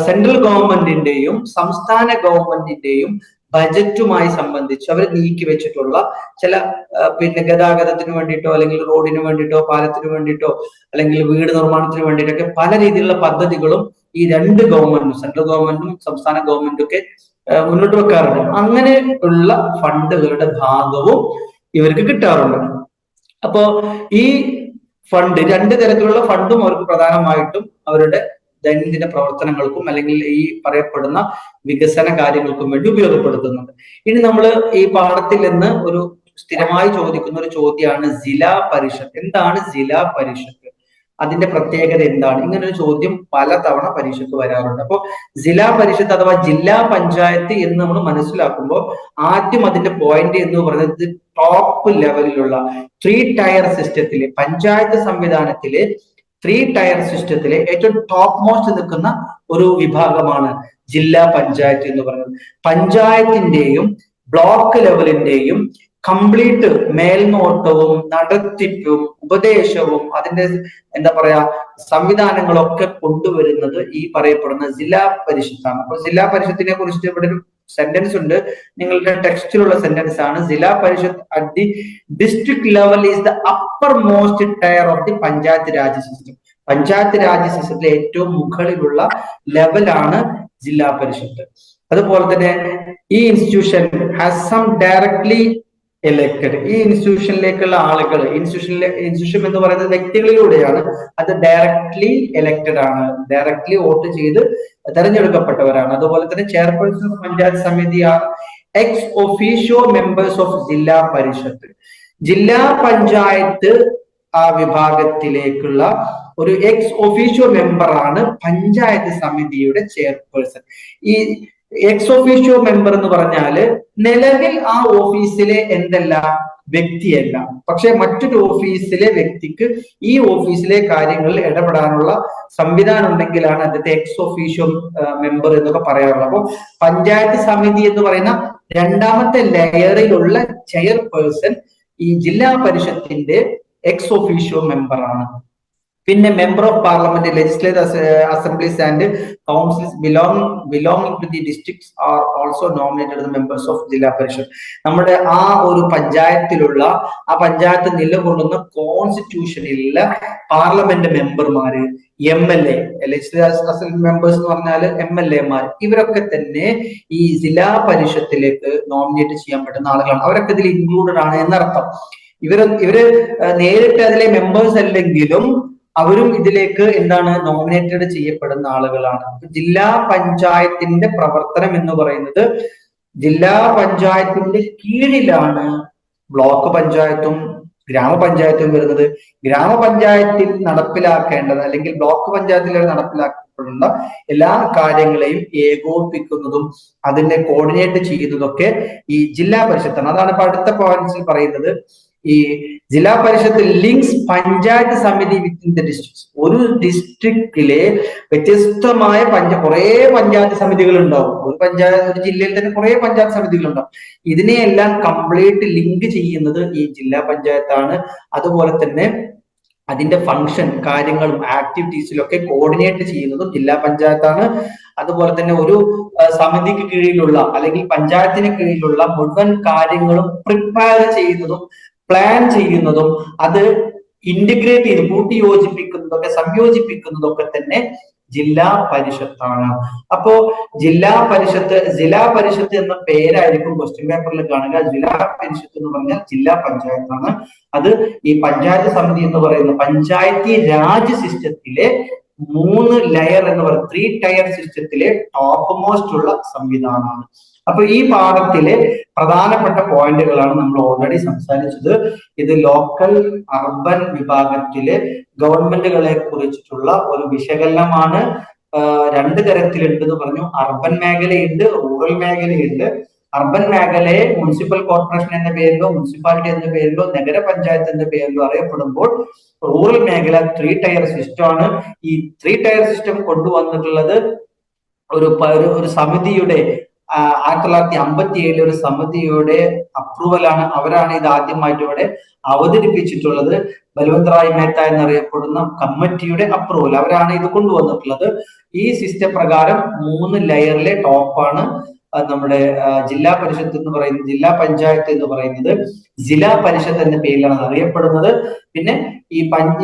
സെൻട്രൽ ഗവൺമെന്റിന്റെയും സംസ്ഥാന ഗവൺമെന്റിന്റെയും ബജറ്റുമായി സംബന്ധിച്ച് അവർ നീക്കി വെച്ചിട്ടുള്ള ചില പിന്നെ ഗതാഗതത്തിന് വേണ്ടിയിട്ടോ അല്ലെങ്കിൽ റോഡിന് വേണ്ടിയിട്ടോ പാലത്തിന് വേണ്ടിയിട്ടോ അല്ലെങ്കിൽ വീട് നിർമ്മാണത്തിന് വേണ്ടിയിട്ടൊക്കെ പല രീതിയിലുള്ള പദ്ധതികളും ഈ രണ്ട് ഗവൺമെന്റും, സെൻട്രൽ ഗവൺമെന്റും സംസ്ഥാന ഗവൺമെന്റും ഒക്കെ മുന്നോട്ട് വെക്കാറുണ്ട്. അങ്ങനെ ഉള്ള ഫണ്ടുകളുടെ ഭാഗവും ഇവർക്ക് കിട്ടാറുണ്ട്. അപ്പോ ഈ ഫണ്ട്, രണ്ട് തരത്തിലുള്ള ഫണ്ടും അവർക്ക് പ്രധാനമായിട്ടും അവരുടെ ദൈനംദിന പ്രവർത്തനങ്ങൾക്കും അല്ലെങ്കിൽ ഈ പറയപ്പെടുന്ന വികസന കാര്യങ്ങൾക്കും വേണ്ടി ഉപയോഗപ്പെടുത്തുന്നുണ്ട്. ഇനി നമ്മൾ ഈ പാഠത്തിൽ നിന്ന് ഒരു സ്ഥിരമായി ചോദിക്കുന്ന ഒരു ചോദ്യമാണ് ജില്ലാ പരിഷത്ത്. എന്താണ് ജില്ലാ പരിഷത്ത്, അതിന്റെ പ്രത്യേകത എന്താണ്? ഇങ്ങനെ ഒരു ചോദ്യം പലതവണ പരീക്ഷയ്ക്ക് വരാറുണ്ട്. അപ്പോൾ ജില്ലാ പരിഷത്ത് അഥവാ ജില്ലാ പഞ്ചായത്ത് എന്ന് നമ്മൾ മനസ്സിലാക്കുമ്പോൾ ആദ്യം അതിന്റെ പോയിന്റ് എന്ന് പറയുന്നത് ടോപ്പ് ലെവലിലുള്ള 3 ടയർ സിസ്റ്റത്തിലെ പഞ്ചായത്ത് സംവിധാനത്തിലെ 3 ടയർ സിസ്റ്റത്തിലെ ഏറ്റവും ടോപ്പ് മോസ്റ്റ് നിൽക്കുന്ന ഒരു വിഭാഗമാണ് ജില്ലാ പഞ്ചായത്ത് എന്ന് പറയുന്നത്. പഞ്ചായത്തിന്റെയും ബ്ലോക്ക് ലെവലിന്റെയും കംപ്ലീറ്റ് മേൽനോട്ടവും നടത്തിപ്പും ഉപദേശവും അതിന്റെ എന്താ പറയാ സംവിധാനങ്ങളൊക്കെ കൊണ്ടുവരുന്നത് ഈ പറയപ്പെടുന്ന ജില്ലാ പരിഷത്താണ്. അപ്പൊ ജില്ലാ പരിഷത്തിനെ കുറിച്ചിട്ട് ഇവിടെ ഒരു സെന്റൻസ് ഉണ്ട്, നിങ്ങളുടെ ടെക്സ്റ്റിലുള്ള സെന്റൻസ് ആണ്. Zilla Parishad at the district level is the upper most tier of the Panchayat Raj system. Panchayat Raj സിസ്റ്റത്തിലെ ഏറ്റവും മുകളിലുള്ള ലെവലാണ് ജില്ലാ പരിഷത്ത്. അതുപോലെ തന്നെ ഈ institution has some directly elected. ഈ ഇൻസ്റ്റിറ്റ്യൂഷനിലേക്കുള്ള ആളുകൾ, ഇൻസ്റ്റിറ്റ്യൂഷൻ എന്ന് പറയുന്നത് വ്യക്തികളിലൂടെയാണ്, അത് ഡയറക്ട്ലി എലക്റ്റഡ് ആണ്, ഡയറക്ട്ലി വോട്ട് ചെയ്ത് തെരഞ്ഞെടുക്കപ്പെട്ടവരാണ്. അതുപോലെ തന്നെ chairperson of Panchayat Samiti are ex officio members of Zilla Parishad. ജില്ലാ പഞ്ചായത്ത് ആ വിഭാഗത്തിലേക്കുള്ള ഒരു എക്സ് ഒഫീഷ്യോ മെമ്പറാണ് പഞ്ചായത്ത് സമിതിയുടെ ചെയർപേഴ്സൺ. ഈ എക്സ് ഒഫീഷ്യോ മെമ്പർ എന്ന് പറഞ്ഞാല് നിലവിൽ ആ ഓഫീസിലെ എന്തല്ല വ്യക്തിയല്ല, പക്ഷെ മറ്റൊരു ഓഫീസിലെ വ്യക്തിക്ക് ഈ ഓഫീസിലെ കാര്യങ്ങളിൽ ഇടപെടാനുള്ള സംവിധാനം ഉണ്ടെങ്കിലാണ് അദ്ദേഹത്തെ എക്സ് ഒഫീഷ്യോ മെമ്പർ എന്നൊക്കെ പറയാറുള്ളത്. അപ്പോൾ പഞ്ചായത്ത് സമിതി എന്ന് പറയുന്ന രണ്ടാമത്തെ ലെയറിലുള്ള ചെയർപേഴ്സൺ ഈ ജില്ലാ പരിഷത്തിന്റെ എക്സ് ഒഫീഷ്യോ മെമ്പറാണ്. പിന്നെ member of parliament, legislative assemblies and councils belonging to the districts are also nominated members of Zilla Parishad. നമ്മുടെ ആ ഒരു പഞ്ചായത്തിലുള്ള ആ പഞ്ചായത്ത് നിലകൊള്ളുന്ന കോൺസ്റ്റിറ്റ്യൂഷനിലുള്ള പാർലമെന്റ് മെമ്പർമാര്, MLA, ലെജിസ്ലേറ്റീവ് അസംബ്ലി മെമ്പേഴ്സ് എന്ന് പറഞ്ഞാൽ MLA മാർ, ഇവരൊക്കെ തന്നെ ഈ ജില്ലാ പരിഷത്തിലേക്ക് നോമിനേറ്റ് ചെയ്യാൻ പറ്റുന്ന ആളുകളാണ്. അവരൊക്കെ ഇതിൽ ഇൻക്ലൂഡഡ് ആണ് എന്നർത്ഥം. ഇവര് നേരിട്ട് അതിലെ മെമ്പേഴ്സ് അല്ലെങ്കിലും അവരും ഇതിലേക്ക് എന്താണ് നോമിനേറ്റഡ് ചെയ്യപ്പെടുന്ന ആളുകളാണ്. ജില്ലാ പഞ്ചായത്തിന്റെ പ്രവർത്തനം എന്ന് പറയുന്നത് ജില്ലാ പഞ്ചായത്തിന്റെ കീഴിലാണ് ബ്ലോക്ക് പഞ്ചായത്തും ഗ്രാമപഞ്ചായത്തും വരുന്നത്. ഗ്രാമപഞ്ചായത്തിൽ നടപ്പിലാക്കേണ്ടത് അല്ലെങ്കിൽ ബ്ലോക്ക് പഞ്ചായത്തിൽ നടപ്പിലാക്കപ്പെടുന്ന എല്ലാ കാര്യങ്ങളെയും ഏകോപിപ്പിക്കുന്നതും അതിനെ കോർഡിനേറ്റ് ചെയ്യുന്നതൊക്കെ ഈ ജില്ലാ പരിഷത്താണ്. അതാണ് ഇപ്പൊ അടുത്ത പോയിന്റ്സിൽ പറയുന്നത്. ഈ ജില്ലാ പരിഷത്ത് ലിങ്ക്സ് പഞ്ചായത്ത് സമിതി വിത്തിൻ ദ ഡിസ്ട്രിക്ട്സ്. ഒരു ഡിസ്ട്രിക്റ്റിലെ വ്യത്യസ്തമായ കുറെ പഞ്ചായത്ത് സമിതികൾ ഉണ്ടാവും. ഒരു ജില്ലയിൽ തന്നെ കുറെ പഞ്ചായത്ത് സമിതികൾ ഉണ്ടാവും. ഇതിനെയെല്ലാം കംപ്ലീറ്റ് ലിങ്ക് ചെയ്യുന്നത് ഈ ജില്ലാ പഞ്ചായത്താണ്. അതുപോലെ തന്നെ അതിന്റെ ഫംഗ്ഷൻ കാര്യങ്ങളും ആക്ടിവിറ്റീസിലും ഒക്കെ കോർഡിനേറ്റ് ചെയ്യുന്നതും ജില്ലാ പഞ്ചായത്താണ്. അതുപോലെ തന്നെ ഒരു സമിതിക്ക് കീഴിലുള്ള അല്ലെങ്കിൽ പഞ്ചായത്തിന് കീഴിലുള്ള മുഴുവൻ കാര്യങ്ങളും പ്രിപ്പയർ ചെയ്യുന്നതും പ്ലാൻ ചെയ്യുന്നതും അത് ഇന്റഗ്രേറ്റ് ചെയ്ത് കൂട്ടി യോജിപ്പിക്കുന്നതൊക്കെ സംയോജിപ്പിക്കുന്നതൊക്കെ തന്നെ ജില്ലാ പരിഷത്താണ്. അപ്പോ ജില്ലാ പരിഷത്ത് എന്ന പേരായിരിക്കും ക്വസ്റ്റ്യൻ പേപ്പറിൽ കാണുക. ജില്ലാ പരിഷത്ത് എന്ന് പറഞ്ഞാൽ ജില്ലാ പഞ്ചായത്താണ്. അത് ഈ പഞ്ചായത്ത് സമിതി എന്ന് പറയുന്ന പഞ്ചായത്തി രാജ് സിസ്റ്റത്തിലെ 3 ലെയർ എന്ന് പറയുന്ന 3 ടയർ സിസ്റ്റത്തിലെ ടോപ്പ് മോസ്റ്റ് ഉള്ള സംവിധാനമാണ്. അപ്പൊ ഈ പാഠത്തിലെ പ്രധാനപ്പെട്ട പോയിന്റുകളാണ് നമ്മൾ ഓൾറെഡി സംസാരിച്ചത്. ഇത് ലോക്കൽ അർബൻ വിഭാഗത്തിലെ ഗവൺമെന്റുകളെ കുറിച്ചിട്ടുള്ള ഒരു വിശകലനമാണ്. 2 തരത്തിലുണ്ടെന്ന് പറഞ്ഞു. അർബൻ മേഖലയുണ്ട്, റൂറൽ മേഖലയുണ്ട്. അർബൻ മേഖലയെ മുനിസിപ്പൽ കോർപ്പറേഷൻ എന്ന പേരിലോ മുനിസിപ്പാലിറ്റി എന്ന പേരിലോ നഗരപഞ്ചായത്ത് എന്ന പേരിലോ അറിയപ്പെടുമ്പോൾ റൂറൽ മേഖല 3 ടയർ സിസ്റ്റം ആണ്. ഈ 3 ടയർ സിസ്റ്റം കൊണ്ടുവന്നിട്ടുള്ളത് ഒരു സമിതിയുടെ 1957 ഒരു സമിതിയുടെ അപ്രൂവലാണ്. അവരാണ് ഇത് ആദ്യമായിട്ട് ഇവിടെ അവതരിപ്പിച്ചിട്ടുള്ളത്. ബൽവന്ത് റായ് മേത്ത എന്നറിയപ്പെടുന്ന കമ്മിറ്റിയുടെ അപ്രൂവൽ, അവരാണ് ഇത് കൊണ്ടുവന്നിട്ടുള്ളത്. ഈ സിസ്റ്റം പ്രകാരം 3 ലെയറിലെ ടോപ്പാണ് നമ്മുടെ ജില്ലാ പരിഷത്ത് എന്ന് പറയുന്നത്. ജില്ലാ പഞ്ചായത്ത് എന്ന് പറയുന്നത് ജില്ലാ പരിഷത്ത് എന്ന പേരിലാണ് അറിയപ്പെടുന്നത്. പിന്നെ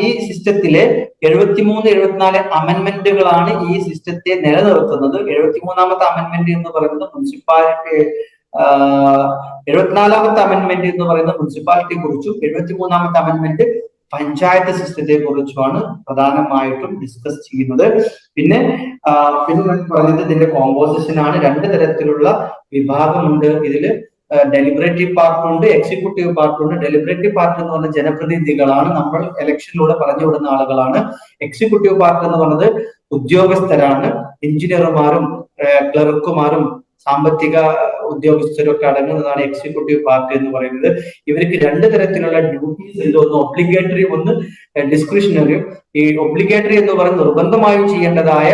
ഈ സിസ്റ്റത്തിലെ 73, 74 അമെന്റ്മെന്റുകളാണ് ഈ സിസ്റ്റത്തെ നിലനിർത്തുന്നത്. 73ാമത്തെ അമെന്റ്മെന്റ് എന്ന് പറയുന്നത് മുനിസിപ്പാലിറ്റി 74ാമത്തെ അമെന്റ്മെന്റ് എന്ന് പറയുന്നത് മുനിസിപ്പാലിറ്റിയെ കുറിച്ചും 73ാമത്തെ അമെന്റ്മെന്റ് പഞ്ചായത്ത് സിസ്റ്റത്തെ കുറിച്ചുമാണ് പ്രധാനമായിട്ടും ഡിസ്കസ് ചെയ്യുന്നത്. പിന്നെ പറഞ്ഞത് ഇതിന്റെ കോമ്പോസിഷൻ ആണ്. 2 തരത്തിലുള്ള വിഭാഗമുണ്ട് ഇതില്. ഡെലിബറേറ്റീവ് പാർട്ടുണ്ട്, എക്സിക്യൂട്ടീവ് പാർട്ടുണ്ട്. ഡെലിബറേറ്റീവ് പാർട്ട് എന്ന് പറഞ്ഞ ജനപ്രതിനിധികളാണ്, നമ്മൾ ഇലക്ഷനിലൂടെ പറഞ്ഞു വിടുന്ന ആളുകളാണ്. എക്സിക്യൂട്ടീവ് പാർട്ട് എന്ന് പറഞ്ഞത് ഉദ്യോഗസ്ഥരാണ്, എഞ്ചിനീയർമാരും ക്ലർക്കുമാരും സാമ്പത്തിക ഉദ്യോഗസ്ഥരൊക്കെ അടങ്ങുന്നതാണ് എക്സിക്യൂട്ടീവ് പാർട്ടി എന്ന് പറയുന്നത്. ഇവർക്ക് 2 തരത്തിലുള്ള ഡ്യൂട്ടീസ് ഉണ്ട്. ഒന്ന് ഒബ്ലിഗേറ്ററി, ഒന്ന് ഡിസ്ക്രിഷണറി. ഈ ഒബ്ലിഗേറ്ററി എന്ന് പറയുന്നത് നിർബന്ധമായും ചെയ്യേണ്ടതായ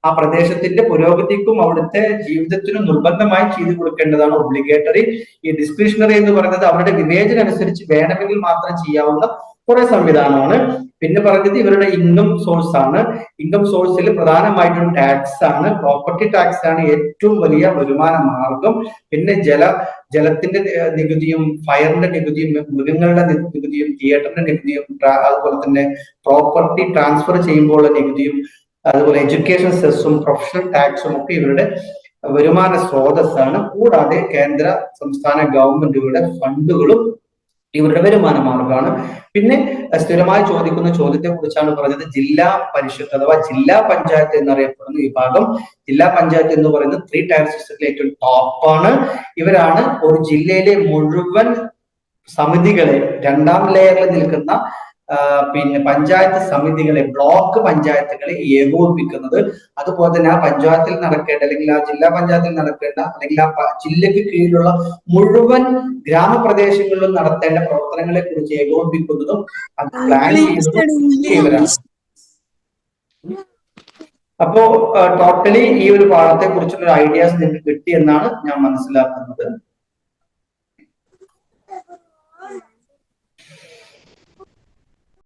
ആ പ്രദേശത്തിന്റെ പുരോഗതിക്കും അവിടുത്തെ ജീവിതത്തിനും നിർബന്ധമായി ചെയ്തു കൊടുക്കേണ്ടതാണ് ഒബ്ലിഗേറ്ററി. ഈ ഡിസ്ക്രിഷണറി എന്ന് പറയുന്നത് അവരുടെ വിവേചനം വേണമെങ്കിൽ മാത്രം ചെയ്യാവുന്ന കുറെ സംവിധാനമാണ്. പിന്നെ പറഞ്ഞത് ഇവരുടെ ഇൻകം സോഴ്സ് ആണ്. ഇൻകം സോഴ്സിൽ പ്രധാനമായിട്ടും ടാക്സ് ആണ്. പ്രോപ്പർട്ടി ടാക്സ് ആണ് ഏറ്റവും വലിയ വരുമാന മാർഗം. പിന്നെ ജലത്തിന്റെ നികുതിയും ഫയറിന്റെ നികുതിയും മൃഗങ്ങളുടെ നികുതിയും തിയേറ്ററിന്റെ നികുതിയും അതുപോലെ തന്നെ പ്രോപ്പർട്ടി ട്രാൻസ്ഫർ ചെയ്യുമ്പോഴുള്ള നികുതിയും അതുപോലെ എഡ്യൂക്കേഷൻ സെസ്സും പ്രൊഫഷണൽ ടാക്സും ഒക്കെ ഇവരുടെ വരുമാന സ്രോതസ്സാണ്. കൂടാതെ കേന്ദ്ര സംസ്ഥാന ഗവൺമെന്റുകളുടെ ഫണ്ടുകളും ഇവരുടെ വരുമാന മാർഗമാണ്. പിന്നെ സ്ഥിരമായി ചോദിക്കുന്ന ചോദ്യത്തെ കുറിച്ചാണ് പറഞ്ഞത്. ജില്ലാ പരിഷത്ത് അഥവാ ജില്ലാ പഞ്ചായത്ത് എന്നറിയപ്പെടുന്ന വിഭാഗം. ജില്ലാ പഞ്ചായത്ത് എന്ന് പറയുന്നത് 3 ടയർ സിസ്റ്റത്തിലെ ഏറ്റവും ടോപ്പാണ്. ഇവരാണ് ഒരു ജില്ലയിലെ മുഴുവൻ സമിതികളെ 2ാം ലെയറിൽ നിൽക്കുന്ന പിന്നെ പഞ്ചായത്ത് സമിതികളെ, ബ്ലോക്ക് പഞ്ചായത്തുകളെ ഏകോപിപ്പിക്കുന്നത്. അതുപോലെ തന്നെ ആ പഞ്ചായത്തിൽ നടക്കേണ്ട അല്ലെങ്കിൽ ആ ജില്ലാ പഞ്ചായത്തിൽ നടക്കേണ്ട അല്ലെങ്കിൽ ആ ജില്ലയ്ക്ക് കീഴിലുള്ള മുഴുവൻ ഗ്രാമപ്രദേശങ്ങളിലും നടത്തേണ്ട പ്രവർത്തനങ്ങളെ കുറിച്ച് ഏകോപിപ്പിക്കുന്നതും അത് പ്ലാൻ ചെയ്യുന്നതും ഇവരാണ്. അപ്പോ ടോട്ടലി ഈ ഒരു പാഠത്തെ കുറിച്ചുള്ള ഐഡിയാസ് നിങ്ങൾക്ക് കിട്ടി എന്നാണ് ഞാൻ മനസ്സിലാക്കുന്നത്.